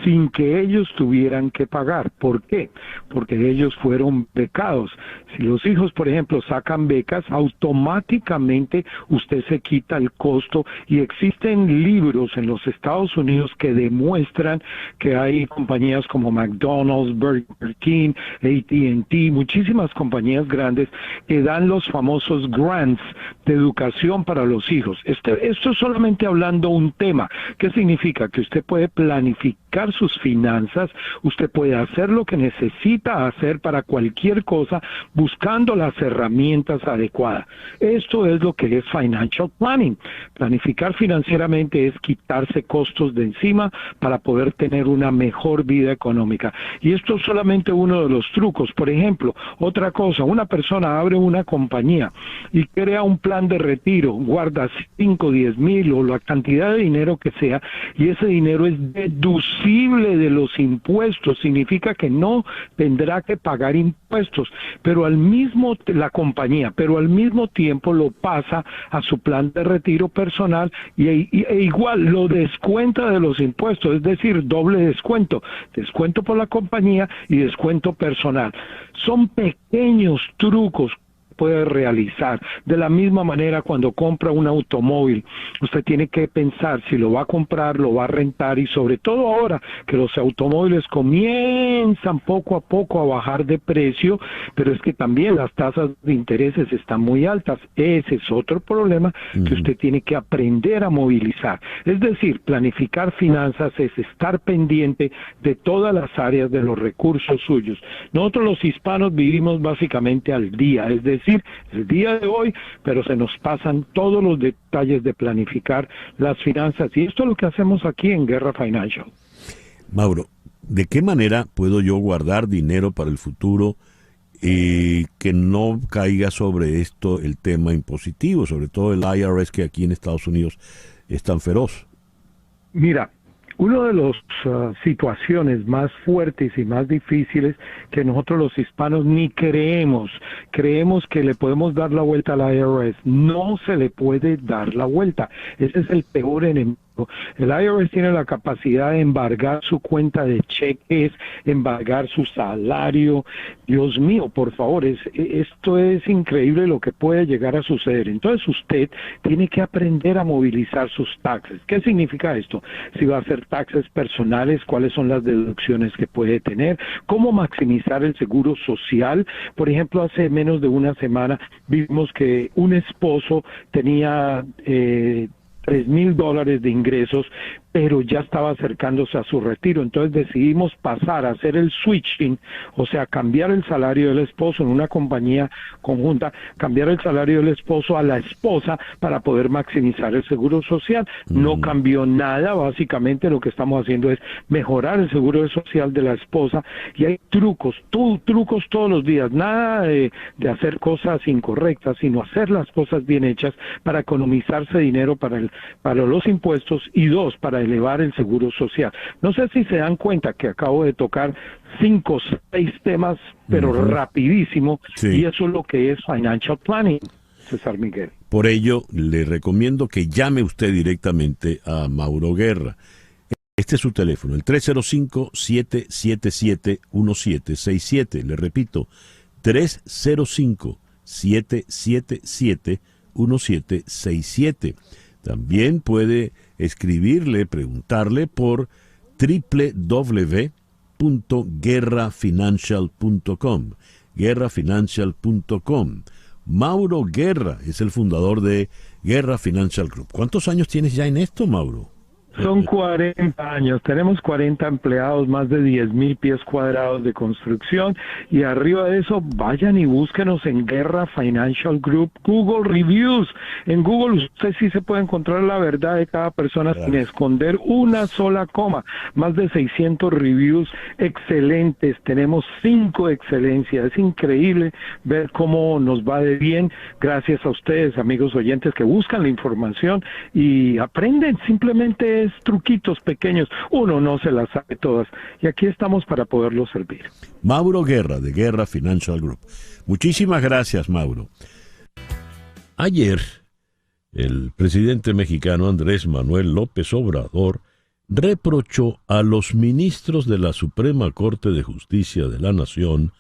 sin que ellos tuvieran que pagar. ¿Por qué? Porque ellos fueron becados. Si los hijos, por ejemplo, sacan becas, automáticamente usted se quita el costo, y existen libros en los Estados Unidos que demuestran que hay compañías como McDonald's, Burger King, AT&T, muchísimas compañías grandes que dan los famosos grants de educación para los hijos. Esto es solamente hablando un tema. ¿Qué significa? Que usted puede planificar sus finanzas, usted puede hacer lo que necesita hacer para cualquier cosa buscando las herramientas adecuadas. Esto es lo que es financial planning. Planificar financieramente es quitarse costos de encima para poder tener una mejor vida económica. Y esto es solamente uno de los trucos. Por ejemplo, otra cosa, una persona abre una compañía y crea un plan de retiro, guarda 5, 10 mil o la cantidad de dinero que sea, y ese dinero es deducible de los impuestos, significa que no tendrá que pagar impuestos, pero al mismo tiempo lo pasa a su plan de retiro personal e igual lo descuenta de los impuestos, es decir, doble descuento por la compañía y descuento personal. Son pequeños trucos puede realizar. De la misma manera, cuando compra un automóvil, usted tiene que pensar si lo va a comprar, lo va a rentar, y sobre todo ahora que los automóviles comienzan poco a poco a bajar de precio, pero es que también las tasas de intereses están muy altas. Ese es otro problema que usted tiene que aprender a movilizar. Es decir, planificar finanzas es estar pendiente de todas las áreas de los recursos suyos. Nosotros los hispanos vivimos básicamente al día, es decir, el día de hoy, pero se nos pasan todos los detalles de planificar las finanzas, y esto es lo que hacemos aquí en Guerra Financial. Mauro, ¿de qué manera puedo yo guardar dinero para el futuro y que no caiga sobre esto el tema impositivo, sobre todo el IRS, que aquí en Estados Unidos es tan feroz? Mira, una de las situaciones más fuertes y más difíciles que nosotros los hispanos ni creemos que le podemos dar la vuelta al IRS. No se le puede dar la vuelta. Ese es el peor enemigo. El IRS tiene la capacidad de embargar su cuenta de cheques, embargar su salario. Dios mío, por favor, esto es increíble lo que puede llegar a suceder. Entonces usted tiene que aprender a movilizar sus taxes. ¿Qué significa esto? Si va a hacer taxes personales, cuáles son las deducciones que puede tener, cómo maximizar el seguro social. Por ejemplo, hace menos de una semana vimos que un esposo tenía $3,000 de ingresos, pero ya estaba acercándose a su retiro. Entonces decidimos pasar a hacer el switching, o sea, cambiar el salario del esposo en una compañía conjunta, cambiar el salario del esposo a la esposa para poder maximizar el seguro social. No cambió nada, básicamente lo que estamos haciendo es mejorar el seguro social de la esposa, y hay trucos todos los días, nada de hacer cosas incorrectas, sino hacer las cosas bien hechas para economizarse dinero para los impuestos, y dos, para elevar el seguro social. No sé si se dan cuenta que acabo de tocar 5 o 6 temas, pero rapidísimo, y eso es lo que es financial planning, César Miguel. Por ello, le recomiendo que llame usted directamente a Mauro Guerra. Este es su teléfono, el 305-777-1767. Le repito, 305-777-1767. También puede escribirle, preguntarle por www.guerrafinancial.com. guerrafinancial.com. Mauro Guerra es el fundador de Guerra Financial Group. ¿Cuántos años tienes ya en esto, Mauro? Son 40 años, tenemos 40 empleados, más de 10,000 pies cuadrados de construcción, y arriba de eso, vayan y búsquenos en Guerra Financial Group, Google Reviews. En Google usted sí se puede encontrar la verdad de cada persona sin esconder una sola coma. Más de 600 reviews excelentes, tenemos 5 de excelencia. Es increíble ver cómo nos va de bien gracias a ustedes, amigos oyentes, que buscan la información y aprenden. Simplemente es truquitos pequeños, uno no se las sabe todas, y aquí estamos para poderlos servir. Mauro Guerra, de Guerra Financial Group. Muchísimas gracias, Mauro. Ayer, el presidente mexicano Andrés Manuel López Obrador reprochó a los ministros de la Suprema Corte de Justicia de la Nación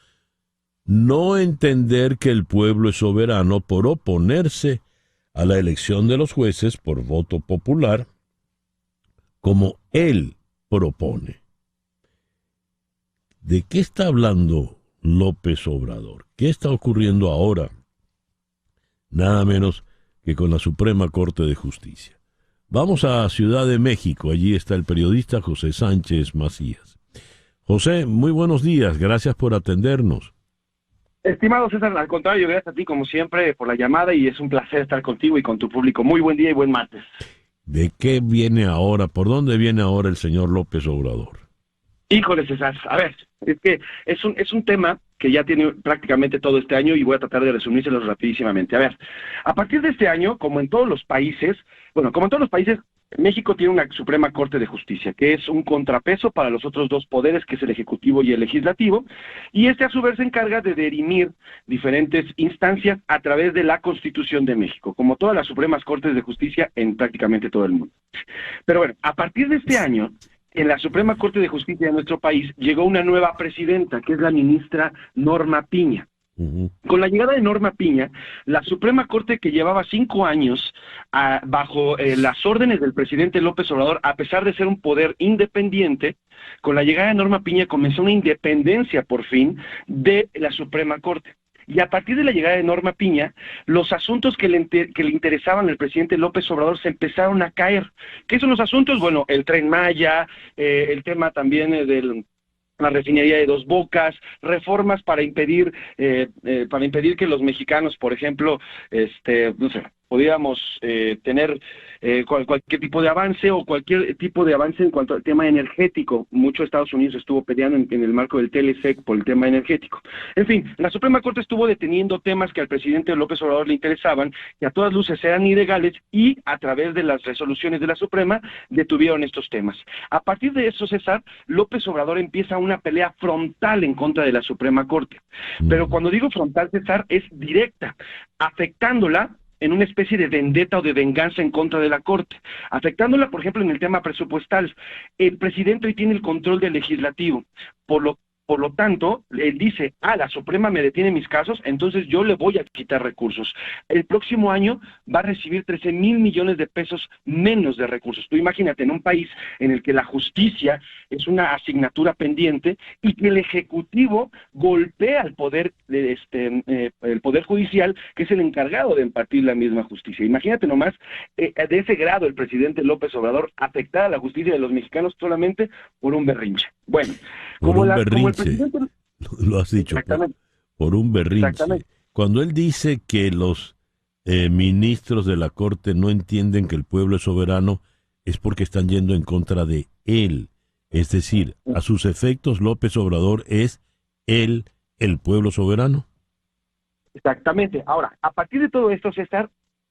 no entender que el pueblo es soberano por oponerse a la elección de los jueces por voto popular, como él propone. ¿De qué está hablando López Obrador? ¿Qué está ocurriendo ahora? Nada menos que con la Suprema Corte de Justicia. Vamos a Ciudad de México. Allí está el periodista José Sánchez Macías. José, muy buenos días. Gracias por atendernos. Estimado César, al contrario, gracias a ti como siempre por la llamada, y es un placer estar contigo y con tu público. Muy buen día y buen martes. ¿De qué viene ahora? ¿Por dónde viene ahora el señor López Obrador? Híjole, César, a ver, es que es un tema que ya tiene prácticamente todo este año, y voy a tratar de resumírselo rapidísimamente. A ver, a partir de este año, como en todos los países, México tiene una Suprema Corte de Justicia, que es un contrapeso para los otros dos poderes, que es el Ejecutivo y el Legislativo, y este a su vez se encarga de dirimir diferentes instancias a través de la Constitución de México, como todas las Supremas Cortes de Justicia en prácticamente todo el mundo. Pero bueno, a partir de este año, en la Suprema Corte de Justicia de nuestro país llegó una nueva presidenta, que es la ministra Norma Piña. Con la llegada de Norma Piña, la Suprema Corte, que llevaba 5 años bajo las órdenes del presidente López Obrador, a pesar de ser un poder independiente, con la llegada de Norma Piña comenzó una independencia por fin de la Suprema Corte. Y a partir de la llegada de Norma Piña, los asuntos que le interesaban al presidente López Obrador se empezaron a caer. ¿Qué son los asuntos? Bueno, el Tren Maya, el tema también la refinería de Dos Bocas, reformas para impedir que los mexicanos, por ejemplo, no sé, pudiéramos tener cualquier tipo de avance, o cualquier tipo de avance en cuanto al tema energético. Mucho Estados Unidos estuvo peleando en el marco del TLC por el tema energético. En fin, la Suprema Corte estuvo deteniendo temas que al presidente López Obrador le interesaban, que a todas luces eran ilegales, y a través de las resoluciones de la Suprema detuvieron estos temas. A partir de eso, César, López Obrador empieza una pelea frontal en contra de la Suprema Corte. Pero cuando digo frontal, César, es directa, afectándola en una especie de vendetta o de venganza en contra de la Corte, afectándola, por ejemplo, en el tema presupuestal. El presidente hoy tiene el control del legislativo, por lo tanto, él dice, la Suprema me detiene mis casos, entonces yo le voy a quitar recursos. El próximo año va a recibir 13,000 millones de pesos menos de recursos. Tú imagínate, en un país en el que la justicia es una asignatura pendiente, y que el Ejecutivo golpea al poder, el Poder Judicial, que es el encargado de impartir la misma justicia. Imagínate nomás, de ese grado el presidente López Obrador afectar a la justicia de los mexicanos solamente por un berrinche. Bueno, como el presidente... Lo has dicho, por un berrinche. Cuando él dice que los ministros de la Corte no entienden que el pueblo es soberano, es porque están yendo en contra de él. Es decir, a sus efectos, López Obrador es el pueblo soberano. Exactamente. Ahora, a partir de todo esto, César,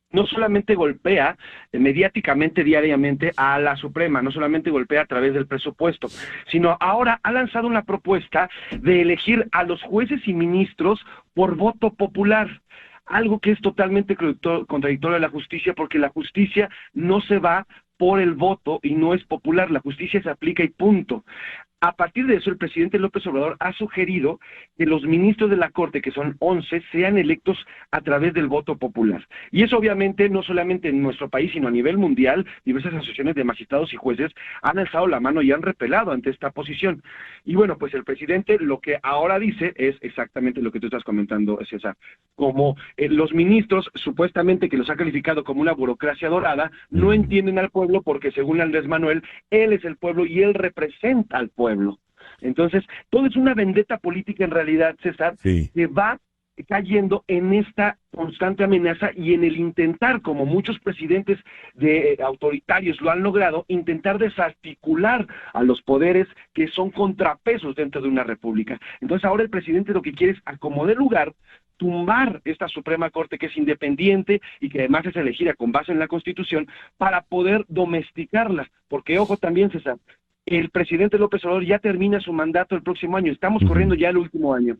no solamente golpea mediáticamente diariamente a la Suprema, no solamente golpea a través del presupuesto, sino ahora ha lanzado una propuesta de elegir a los jueces y ministros por voto popular, algo que es totalmente contradictorio a la justicia, porque la justicia no se va por el voto y no es popular, la justicia se aplica y punto. A partir de eso, el presidente López Obrador ha sugerido que los ministros de la Corte, que son 11, sean electos a través del voto popular. Y eso obviamente no solamente en nuestro país, sino a nivel mundial, diversas asociaciones de magistrados y jueces han alzado la mano y han repelado ante esta posición. Y bueno, pues el presidente lo que ahora dice es exactamente lo que tú estás comentando, César. Como los ministros, supuestamente que los ha calificado como una burocracia dorada, no entienden al pueblo porque según Andrés Manuel, él es el pueblo y él representa al pueblo. Entonces, todo es una vendetta política en realidad, César, que va cayendo en esta constante amenaza y en el intentar, como muchos presidentes autoritarios lo han logrado, intentar desarticular a los poderes que son contrapesos dentro de una república. Entonces ahora el presidente lo que quiere es, a como dé lugar, tumbar esta Suprema Corte, que es independiente y que además es elegida con base en la Constitución, para poder domesticarla. Porque, ojo también, César, el presidente López Obrador ya termina su mandato el próximo año, estamos corriendo ya el último año,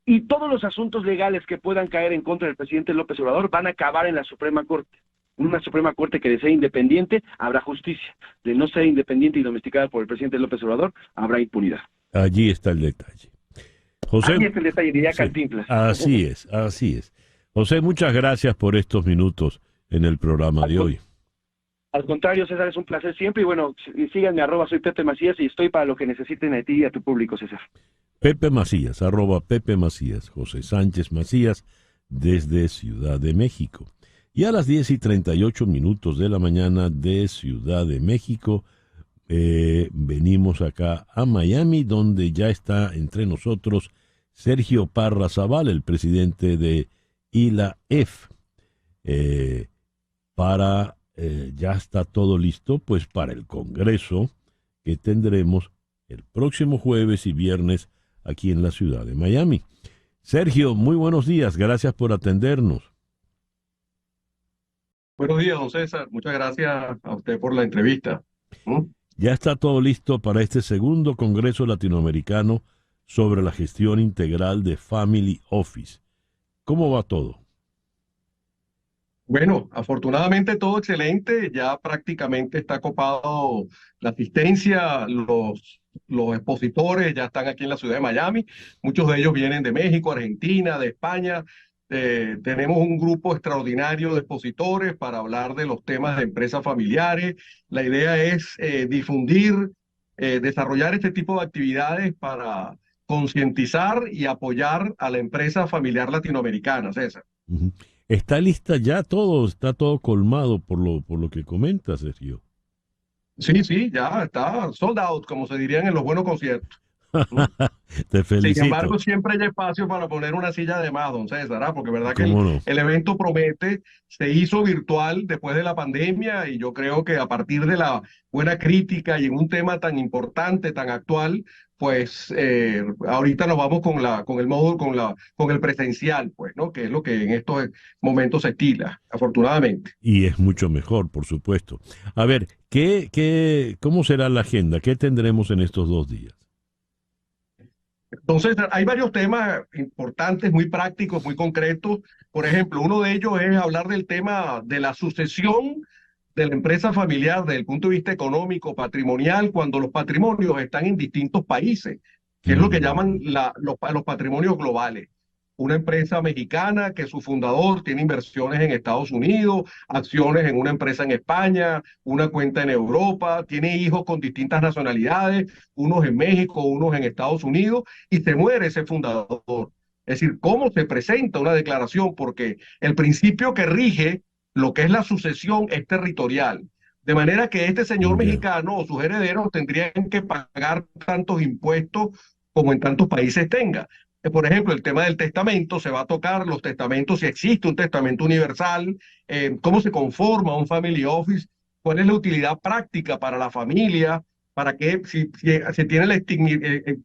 y todos los asuntos legales que puedan caer en contra del presidente López Obrador van a acabar en la Suprema Corte. Una Suprema Corte que de ser independiente habrá justicia, de no ser independiente y domesticada por el presidente López Obrador habrá impunidad. Allí está el detalle. José, ahí está el detalle, diría Cantinflas. Así es, así es. José, muchas gracias por estos minutos en el programa de hoy. Al contrario, César, es un placer siempre. Y bueno, síganme, @soy Pepe Macías, y estoy para lo que necesiten a ti y a tu público, César. Pepe Macías, @Pepe Macías, José Sánchez Macías, desde Ciudad de México. Y a las 10:38 de la mañana de Ciudad de México, venimos acá a Miami, donde ya está entre nosotros Sergio Parra Zavala, el presidente de ILAEF, ya está todo listo pues para el Congreso que tendremos el próximo jueves y viernes aquí en la ciudad de Miami. Sergio, muy buenos días, gracias por atendernos. Buenos días, don César, muchas gracias a usted por la entrevista. Ya está todo listo para este segundo Congreso Latinoamericano sobre la gestión integral de Family Office. ¿Cómo va todo? Bueno, afortunadamente todo excelente, ya prácticamente está copado la asistencia, los expositores ya están aquí en la ciudad de Miami, muchos de ellos vienen de México, Argentina, de España. Tenemos un grupo extraordinario de expositores para hablar de los temas de empresas familiares. La idea es difundir, desarrollar este tipo de actividades para concientizar y apoyar a la empresa familiar latinoamericana, César. ¿Está lista ya todo? ¿Está todo colmado por lo que comenta, Sergio? Sí, ya está sold out, como se dirían en los buenos conciertos. Te felicito. Sin embargo, siempre hay espacio para poner una silla de más, don César, porque verdad que el evento promete. Se hizo virtual después de la pandemia y yo creo que a partir de la buena crítica y en un tema tan importante, tan actual, pues ahorita nos vamos con el presencial, pues, ¿no? Que es lo que en estos momentos se estila, afortunadamente. Y es mucho mejor, por supuesto. A ver, ¿cómo será la agenda? ¿Qué tendremos en estos 2 días? Entonces, hay varios temas importantes, muy prácticos, muy concretos. Por ejemplo, uno de ellos es hablar del tema de la sucesión de la empresa familiar desde el punto de vista económico, patrimonial, cuando los patrimonios están en distintos países, que es lo que llaman los patrimonios globales. Una empresa mexicana que su fundador tiene inversiones en Estados Unidos, acciones en una empresa en España, una cuenta en Europa, tiene hijos con distintas nacionalidades, unos en México, unos en Estados Unidos, y se muere ese fundador. Es decir, ¿cómo se presenta una declaración? Porque el principio que rige lo que es la sucesión es territorial. De manera que este señor mexicano o sus herederos tendrían que pagar tantos impuestos como en tantos países tenga. Por ejemplo, el tema del testamento, se va a tocar los testamentos, si existe un testamento universal, cómo se conforma un family office, cuál es la utilidad práctica para la familia, para que si se tiene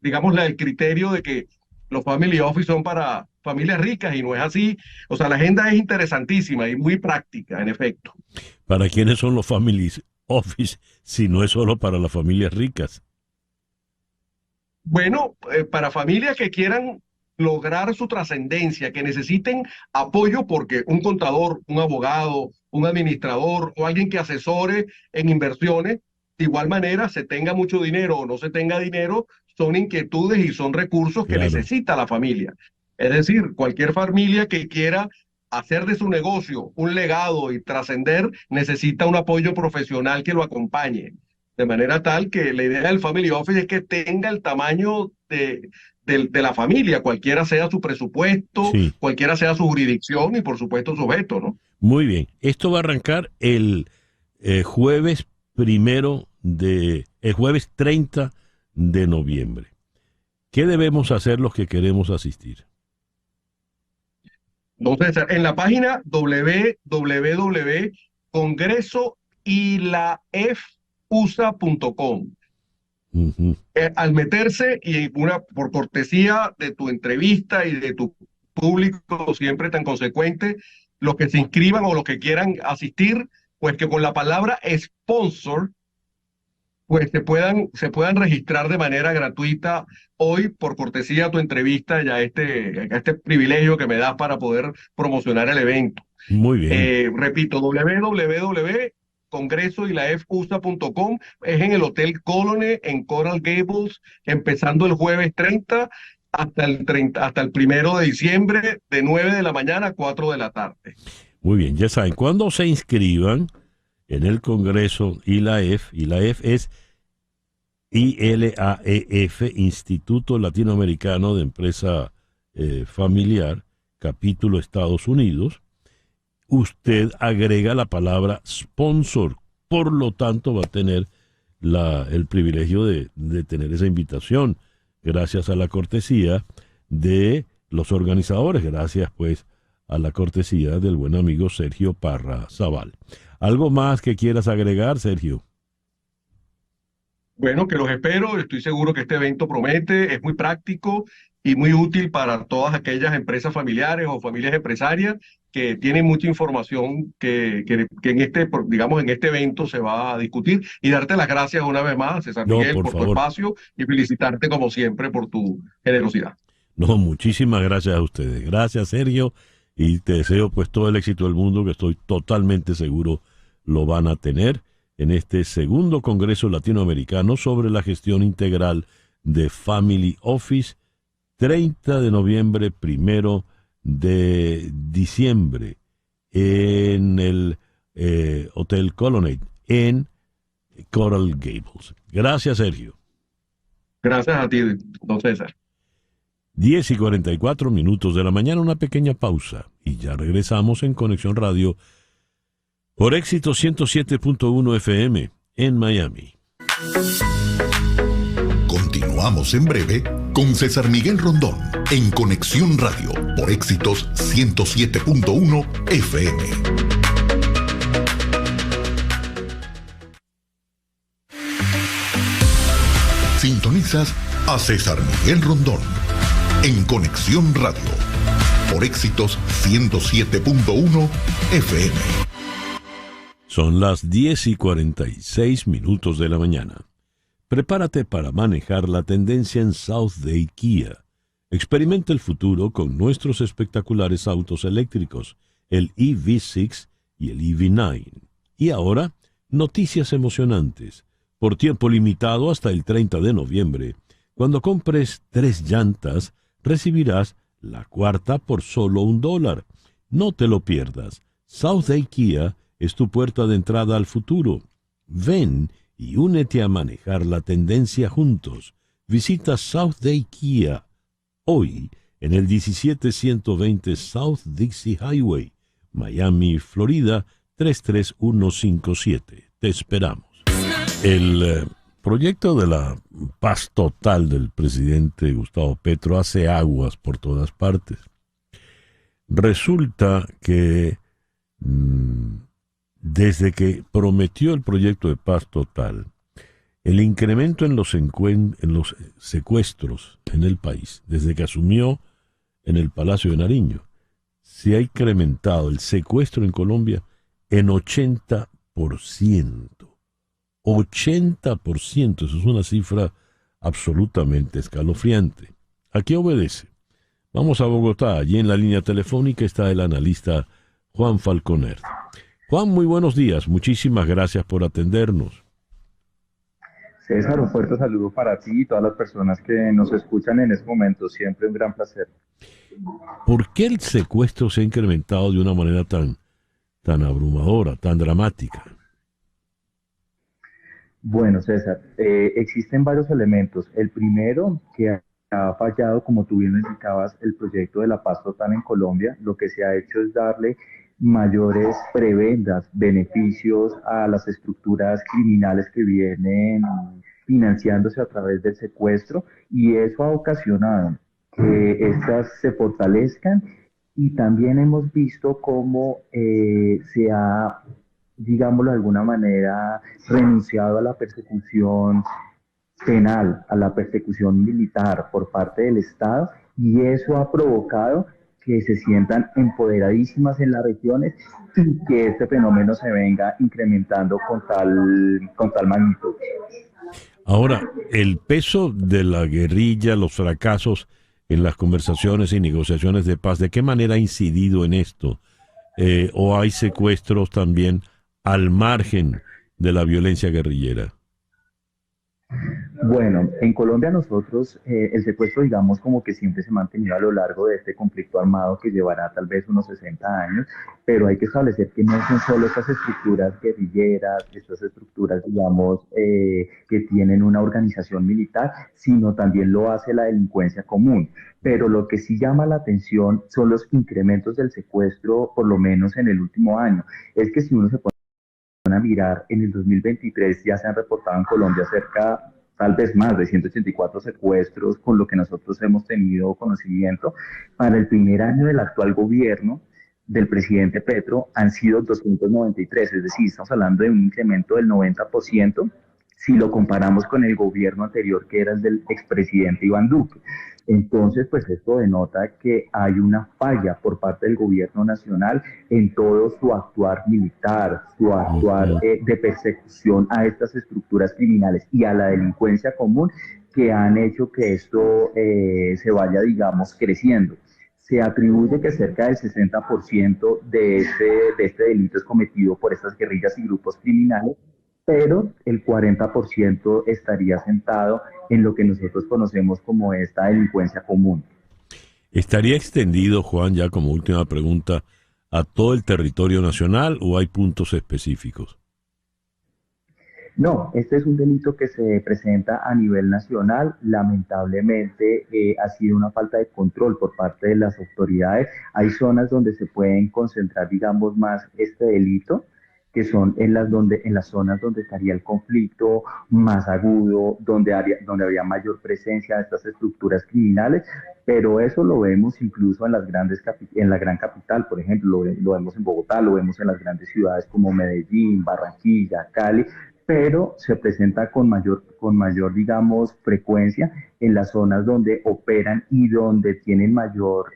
digamos el criterio de que los family office son para familias ricas y no es así. O sea, la agenda es interesantísima y muy práctica, en efecto. ¿Para quiénes son los family office si no es solo para las familias ricas? Bueno, para familias que quieran lograr su trascendencia, que necesiten apoyo porque un contador, un abogado, un administrador o alguien que asesore en inversiones de igual manera, se tenga mucho dinero o no se tenga dinero, son inquietudes y son recursos que necesita la familia. Es decir, cualquier familia que quiera hacer de su negocio un legado y trascender, necesita un apoyo profesional que lo acompañe. De manera tal que la idea del Family Office es que tenga el tamaño de la familia, cualquiera sea su presupuesto, cualquiera sea su jurisdicción y por supuesto su objeto, ¿no? Muy bien. Esto va a arrancar el jueves 30 de noviembre. ¿Qué debemos hacer los que queremos asistir? Entonces, en la página www.congresoylafusa.com. Al meterse y por cortesía de tu entrevista y de tu público siempre tan consecuente, los que se inscriban o los que quieran asistir, pues que con la palabra sponsor, pues se puedan registrar de manera gratuita hoy por cortesía de tu entrevista y a este privilegio que me das para poder promocionar el evento. Muy bien. Repito, www.congresoylafusa.com, es en el Hotel Colony en Coral Gables, empezando el jueves 30 hasta el 1 de diciembre, de 9 de la mañana a 4 de la tarde. Muy bien, ya saben, cuando se inscriban en el Congreso ILAEF es ILAEF, Instituto Latinoamericano de Empresa Familiar, capítulo Estados Unidos, usted agrega la palabra sponsor, por lo tanto va a tener el privilegio de tener esa invitación, gracias a la cortesía de los organizadores, gracias pues a la cortesía del buen amigo Sergio Parra Zaval. ¿Algo más que quieras agregar, Sergio? Bueno, que los espero, estoy seguro que este evento promete, es muy práctico y muy útil para todas aquellas empresas familiares o familias empresarias que tienen mucha información que en este evento se va a discutir, y darte las gracias una vez más, César Miguel, por tu espacio, y felicitarte como siempre por tu generosidad. No, muchísimas gracias a ustedes. Gracias, Sergio, y te deseo pues todo el éxito del mundo, que estoy totalmente seguro lo van a tener en este segundo Congreso Latinoamericano sobre la gestión integral de Family Office, 30 de noviembre, 1 de diciembre, en el Hotel Colonnade, en Coral Gables. Gracias, Sergio. Gracias a ti, don César. 10:44 de la mañana, una pequeña pausa, y ya regresamos en Conexión Radio por Éxito 107.1 FM en Miami. Continuamos en breve con César Miguel Rondón en Conexión Radio por Éxitos 107.1 FM. Sintonizas a César Miguel Rondón en Conexión Radio por Éxitos 107.1 FM. Son las 10:46 de la mañana. Prepárate para manejar la tendencia en South Day Kia. Experimenta el futuro con nuestros espectaculares autos eléctricos, el EV6 y el EV9. Y ahora, noticias emocionantes. Por tiempo limitado hasta el 30 de noviembre, cuando compres 3 llantas, recibirás la cuarta por solo $1. No te lo pierdas. South Day Kia es tu puerta de entrada al futuro. Ven y únete a manejar la tendencia juntos. Visita South Day Kia hoy en el 17120 South Dixie Highway, Miami, Florida 33157. Te esperamos. El proyecto de la paz total del presidente Gustavo Petro hace aguas por todas partes. Resulta que desde que prometió el proyecto de paz total, el incremento en los secuestros en el país, desde que asumió en el Palacio de Nariño, se ha incrementado el secuestro en Colombia en 80%. 80%, eso es una cifra absolutamente escalofriante. ¿A qué obedece? Vamos a Bogotá. Allí en la línea telefónica está el analista Juan Falconer. Juan, muy buenos días. Muchísimas gracias por atendernos. César, un fuerte saludo para ti y todas las personas que nos escuchan en este momento. Siempre un gran placer. ¿Por qué el secuestro se ha incrementado de una manera tan abrumadora, tan dramática? Bueno, César, existen varios elementos. El primero, que ha fallado, como tú bien lo indicabas, el proyecto de la paz total en Colombia. Lo que se ha hecho es darle mayores prebendas, beneficios a las estructuras criminales que vienen financiándose a través del secuestro, y eso ha ocasionado que estas se fortalezcan, y también hemos visto cómo se ha, digámoslo de alguna manera, renunciado a la persecución penal, a la persecución militar por parte del Estado, y eso ha provocado que se sientan empoderadísimas en las regiones y que este fenómeno se venga incrementando con tal magnitud. Ahora, el peso de la guerrilla, los fracasos en las conversaciones y negociaciones de paz, ¿de qué manera ha incidido en esto? ¿O hay secuestros también al margen de la violencia guerrillera? Bueno, en Colombia nosotros, el secuestro, digamos, como que siempre se ha mantenido a lo largo de este conflicto armado que llevará tal vez unos 60 años, pero hay que establecer que no son solo estas estructuras guerrilleras, estas estructuras, digamos, que tienen una organización militar, sino también lo hace la delincuencia común. Pero lo que sí llama la atención son los incrementos del secuestro, por lo menos en el último año. Es que si uno se pone a mirar, en el 2023 ya se han reportado en Colombia cerca, tal vez más de 184 secuestros, con lo que nosotros hemos tenido conocimiento. Para el primer año del actual gobierno del presidente Petro han sido 293, es decir, estamos hablando de un incremento del 90%, si lo comparamos con el gobierno anterior, que era el del expresidente Iván Duque. Entonces, pues esto denota que hay una falla por parte del gobierno nacional en todo su actuar militar, su actuar de persecución a estas estructuras criminales y a la delincuencia común, que han hecho que esto se vaya, digamos, creciendo. Se atribuye que cerca del 60% de este delito es cometido por estas guerrillas y grupos criminales, pero el 40% estaría sentado en lo que nosotros conocemos como esta delincuencia común. ¿Estaría extendido, Juan, ya como última pregunta, a todo el territorio nacional o hay puntos específicos? No, este es un delito que se presenta a nivel nacional. Lamentablemente ha sido una falta de control por parte de las autoridades. Hay zonas donde se pueden concentrar, digamos, más este delito, que son en las zonas donde estaría el conflicto más agudo, donde habría mayor presencia de estas estructuras criminales, pero eso lo vemos incluso en en la gran capital, por ejemplo, lo vemos en Bogotá, lo vemos en las grandes ciudades como Medellín, Barranquilla, Cali, pero se presenta con mayor, digamos, frecuencia en las zonas donde operan y donde tienen mayor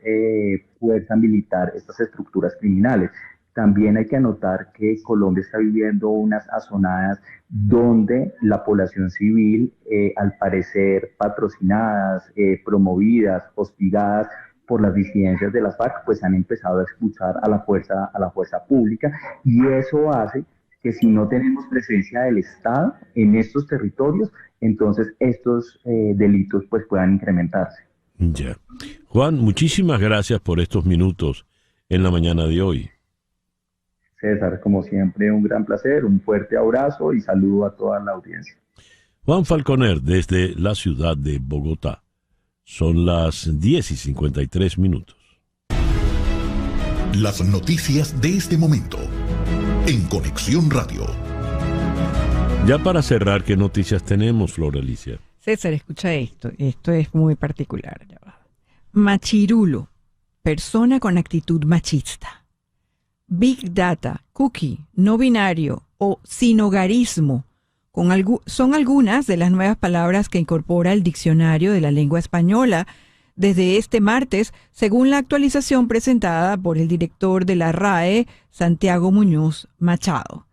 fuerza militar estas estructuras criminales. También hay que anotar que Colombia está viviendo unas azonadas donde la población civil, al parecer patrocinadas, promovidas, hostigadas por las disidencias de las FARC, pues han empezado a expulsar a la fuerza pública, y eso hace que si no tenemos presencia del Estado en estos territorios, entonces estos delitos pues puedan incrementarse. Ya. Juan, muchísimas gracias por estos minutos en la mañana de hoy. César, como siempre, un gran placer, un fuerte abrazo y saludo a toda la audiencia. Juan Falconer, desde la ciudad de Bogotá. Son las 10:53. Las noticias de este momento en Conexión Radio. Ya para cerrar, ¿qué noticias tenemos, Flor Alicia? César, escucha esto. Esto es muy particular. Machirulo, persona con actitud machista. Big Data, cookie, no binario o sinogarismo son algunas de las nuevas palabras que incorpora el diccionario de la lengua española desde este martes, según la actualización presentada por el director de la RAE, Santiago Muñoz Machado.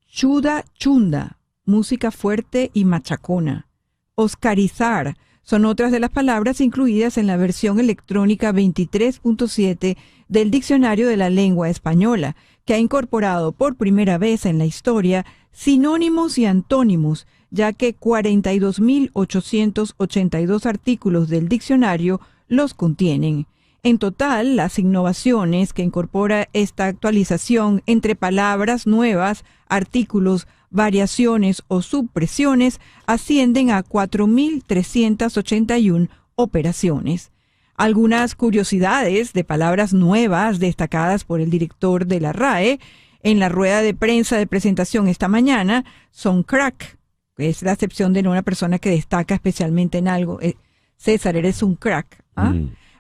Chuda, chunda, música fuerte y machacona. Oscarizar son otras de las palabras incluidas en la versión electrónica 23.7 del Diccionario de la Lengua Española, que que ha incorporado por primera vez en la historia sinónimos y antónimos, ya que 42.882 artículos del diccionario los contienen. En total, las innovaciones que incorpora esta actualización entre palabras nuevas, artículos, variaciones o supresiones ascienden a 4.381 operaciones. Algunas curiosidades de palabras nuevas destacadas por el director de la RAE en la rueda de prensa de presentación esta mañana son crack, que es la acepción de una persona que destaca especialmente en algo. César, eres un crack. ¿Ah?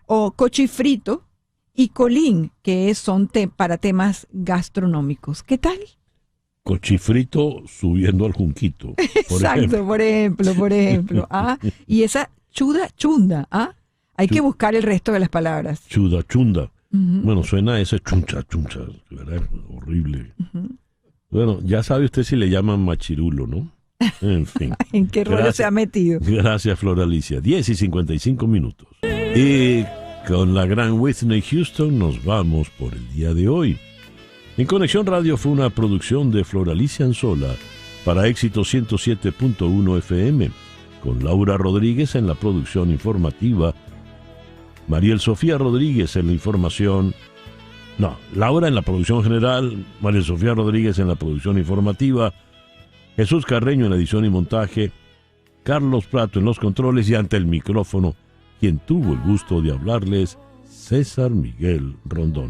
O cochifrito y colín, que son para temas gastronómicos. ¿Qué tal? Cochifrito subiendo al junquito. Exacto, por ejemplo. ¿Ah? Y esa chunda. ¿Ah? Hay que buscar el resto de las palabras. Chunda. Bueno, suena ese chuncha, ¿verdad? Horrible. Bueno, ya sabe usted si le llaman machirulo, ¿no? En fin. ¿En qué rollo se ha metido? Gracias, Flor Alicia. 10:55. Y con la gran Whitney Houston nos vamos por el día de hoy. En Conexión Radio fue una producción de Flor Alicia Anzola para Éxito 107.1 FM, con Laura Rodríguez en la producción informativa, Mariel Sofía Rodríguez en la información... No, Laura en la producción general, Mariel Sofía Rodríguez en la producción informativa, Jesús Carreño en la edición y montaje, Carlos Prato en los controles y ante el micrófono, quien tuvo el gusto de hablarles, César Miguel Rondón.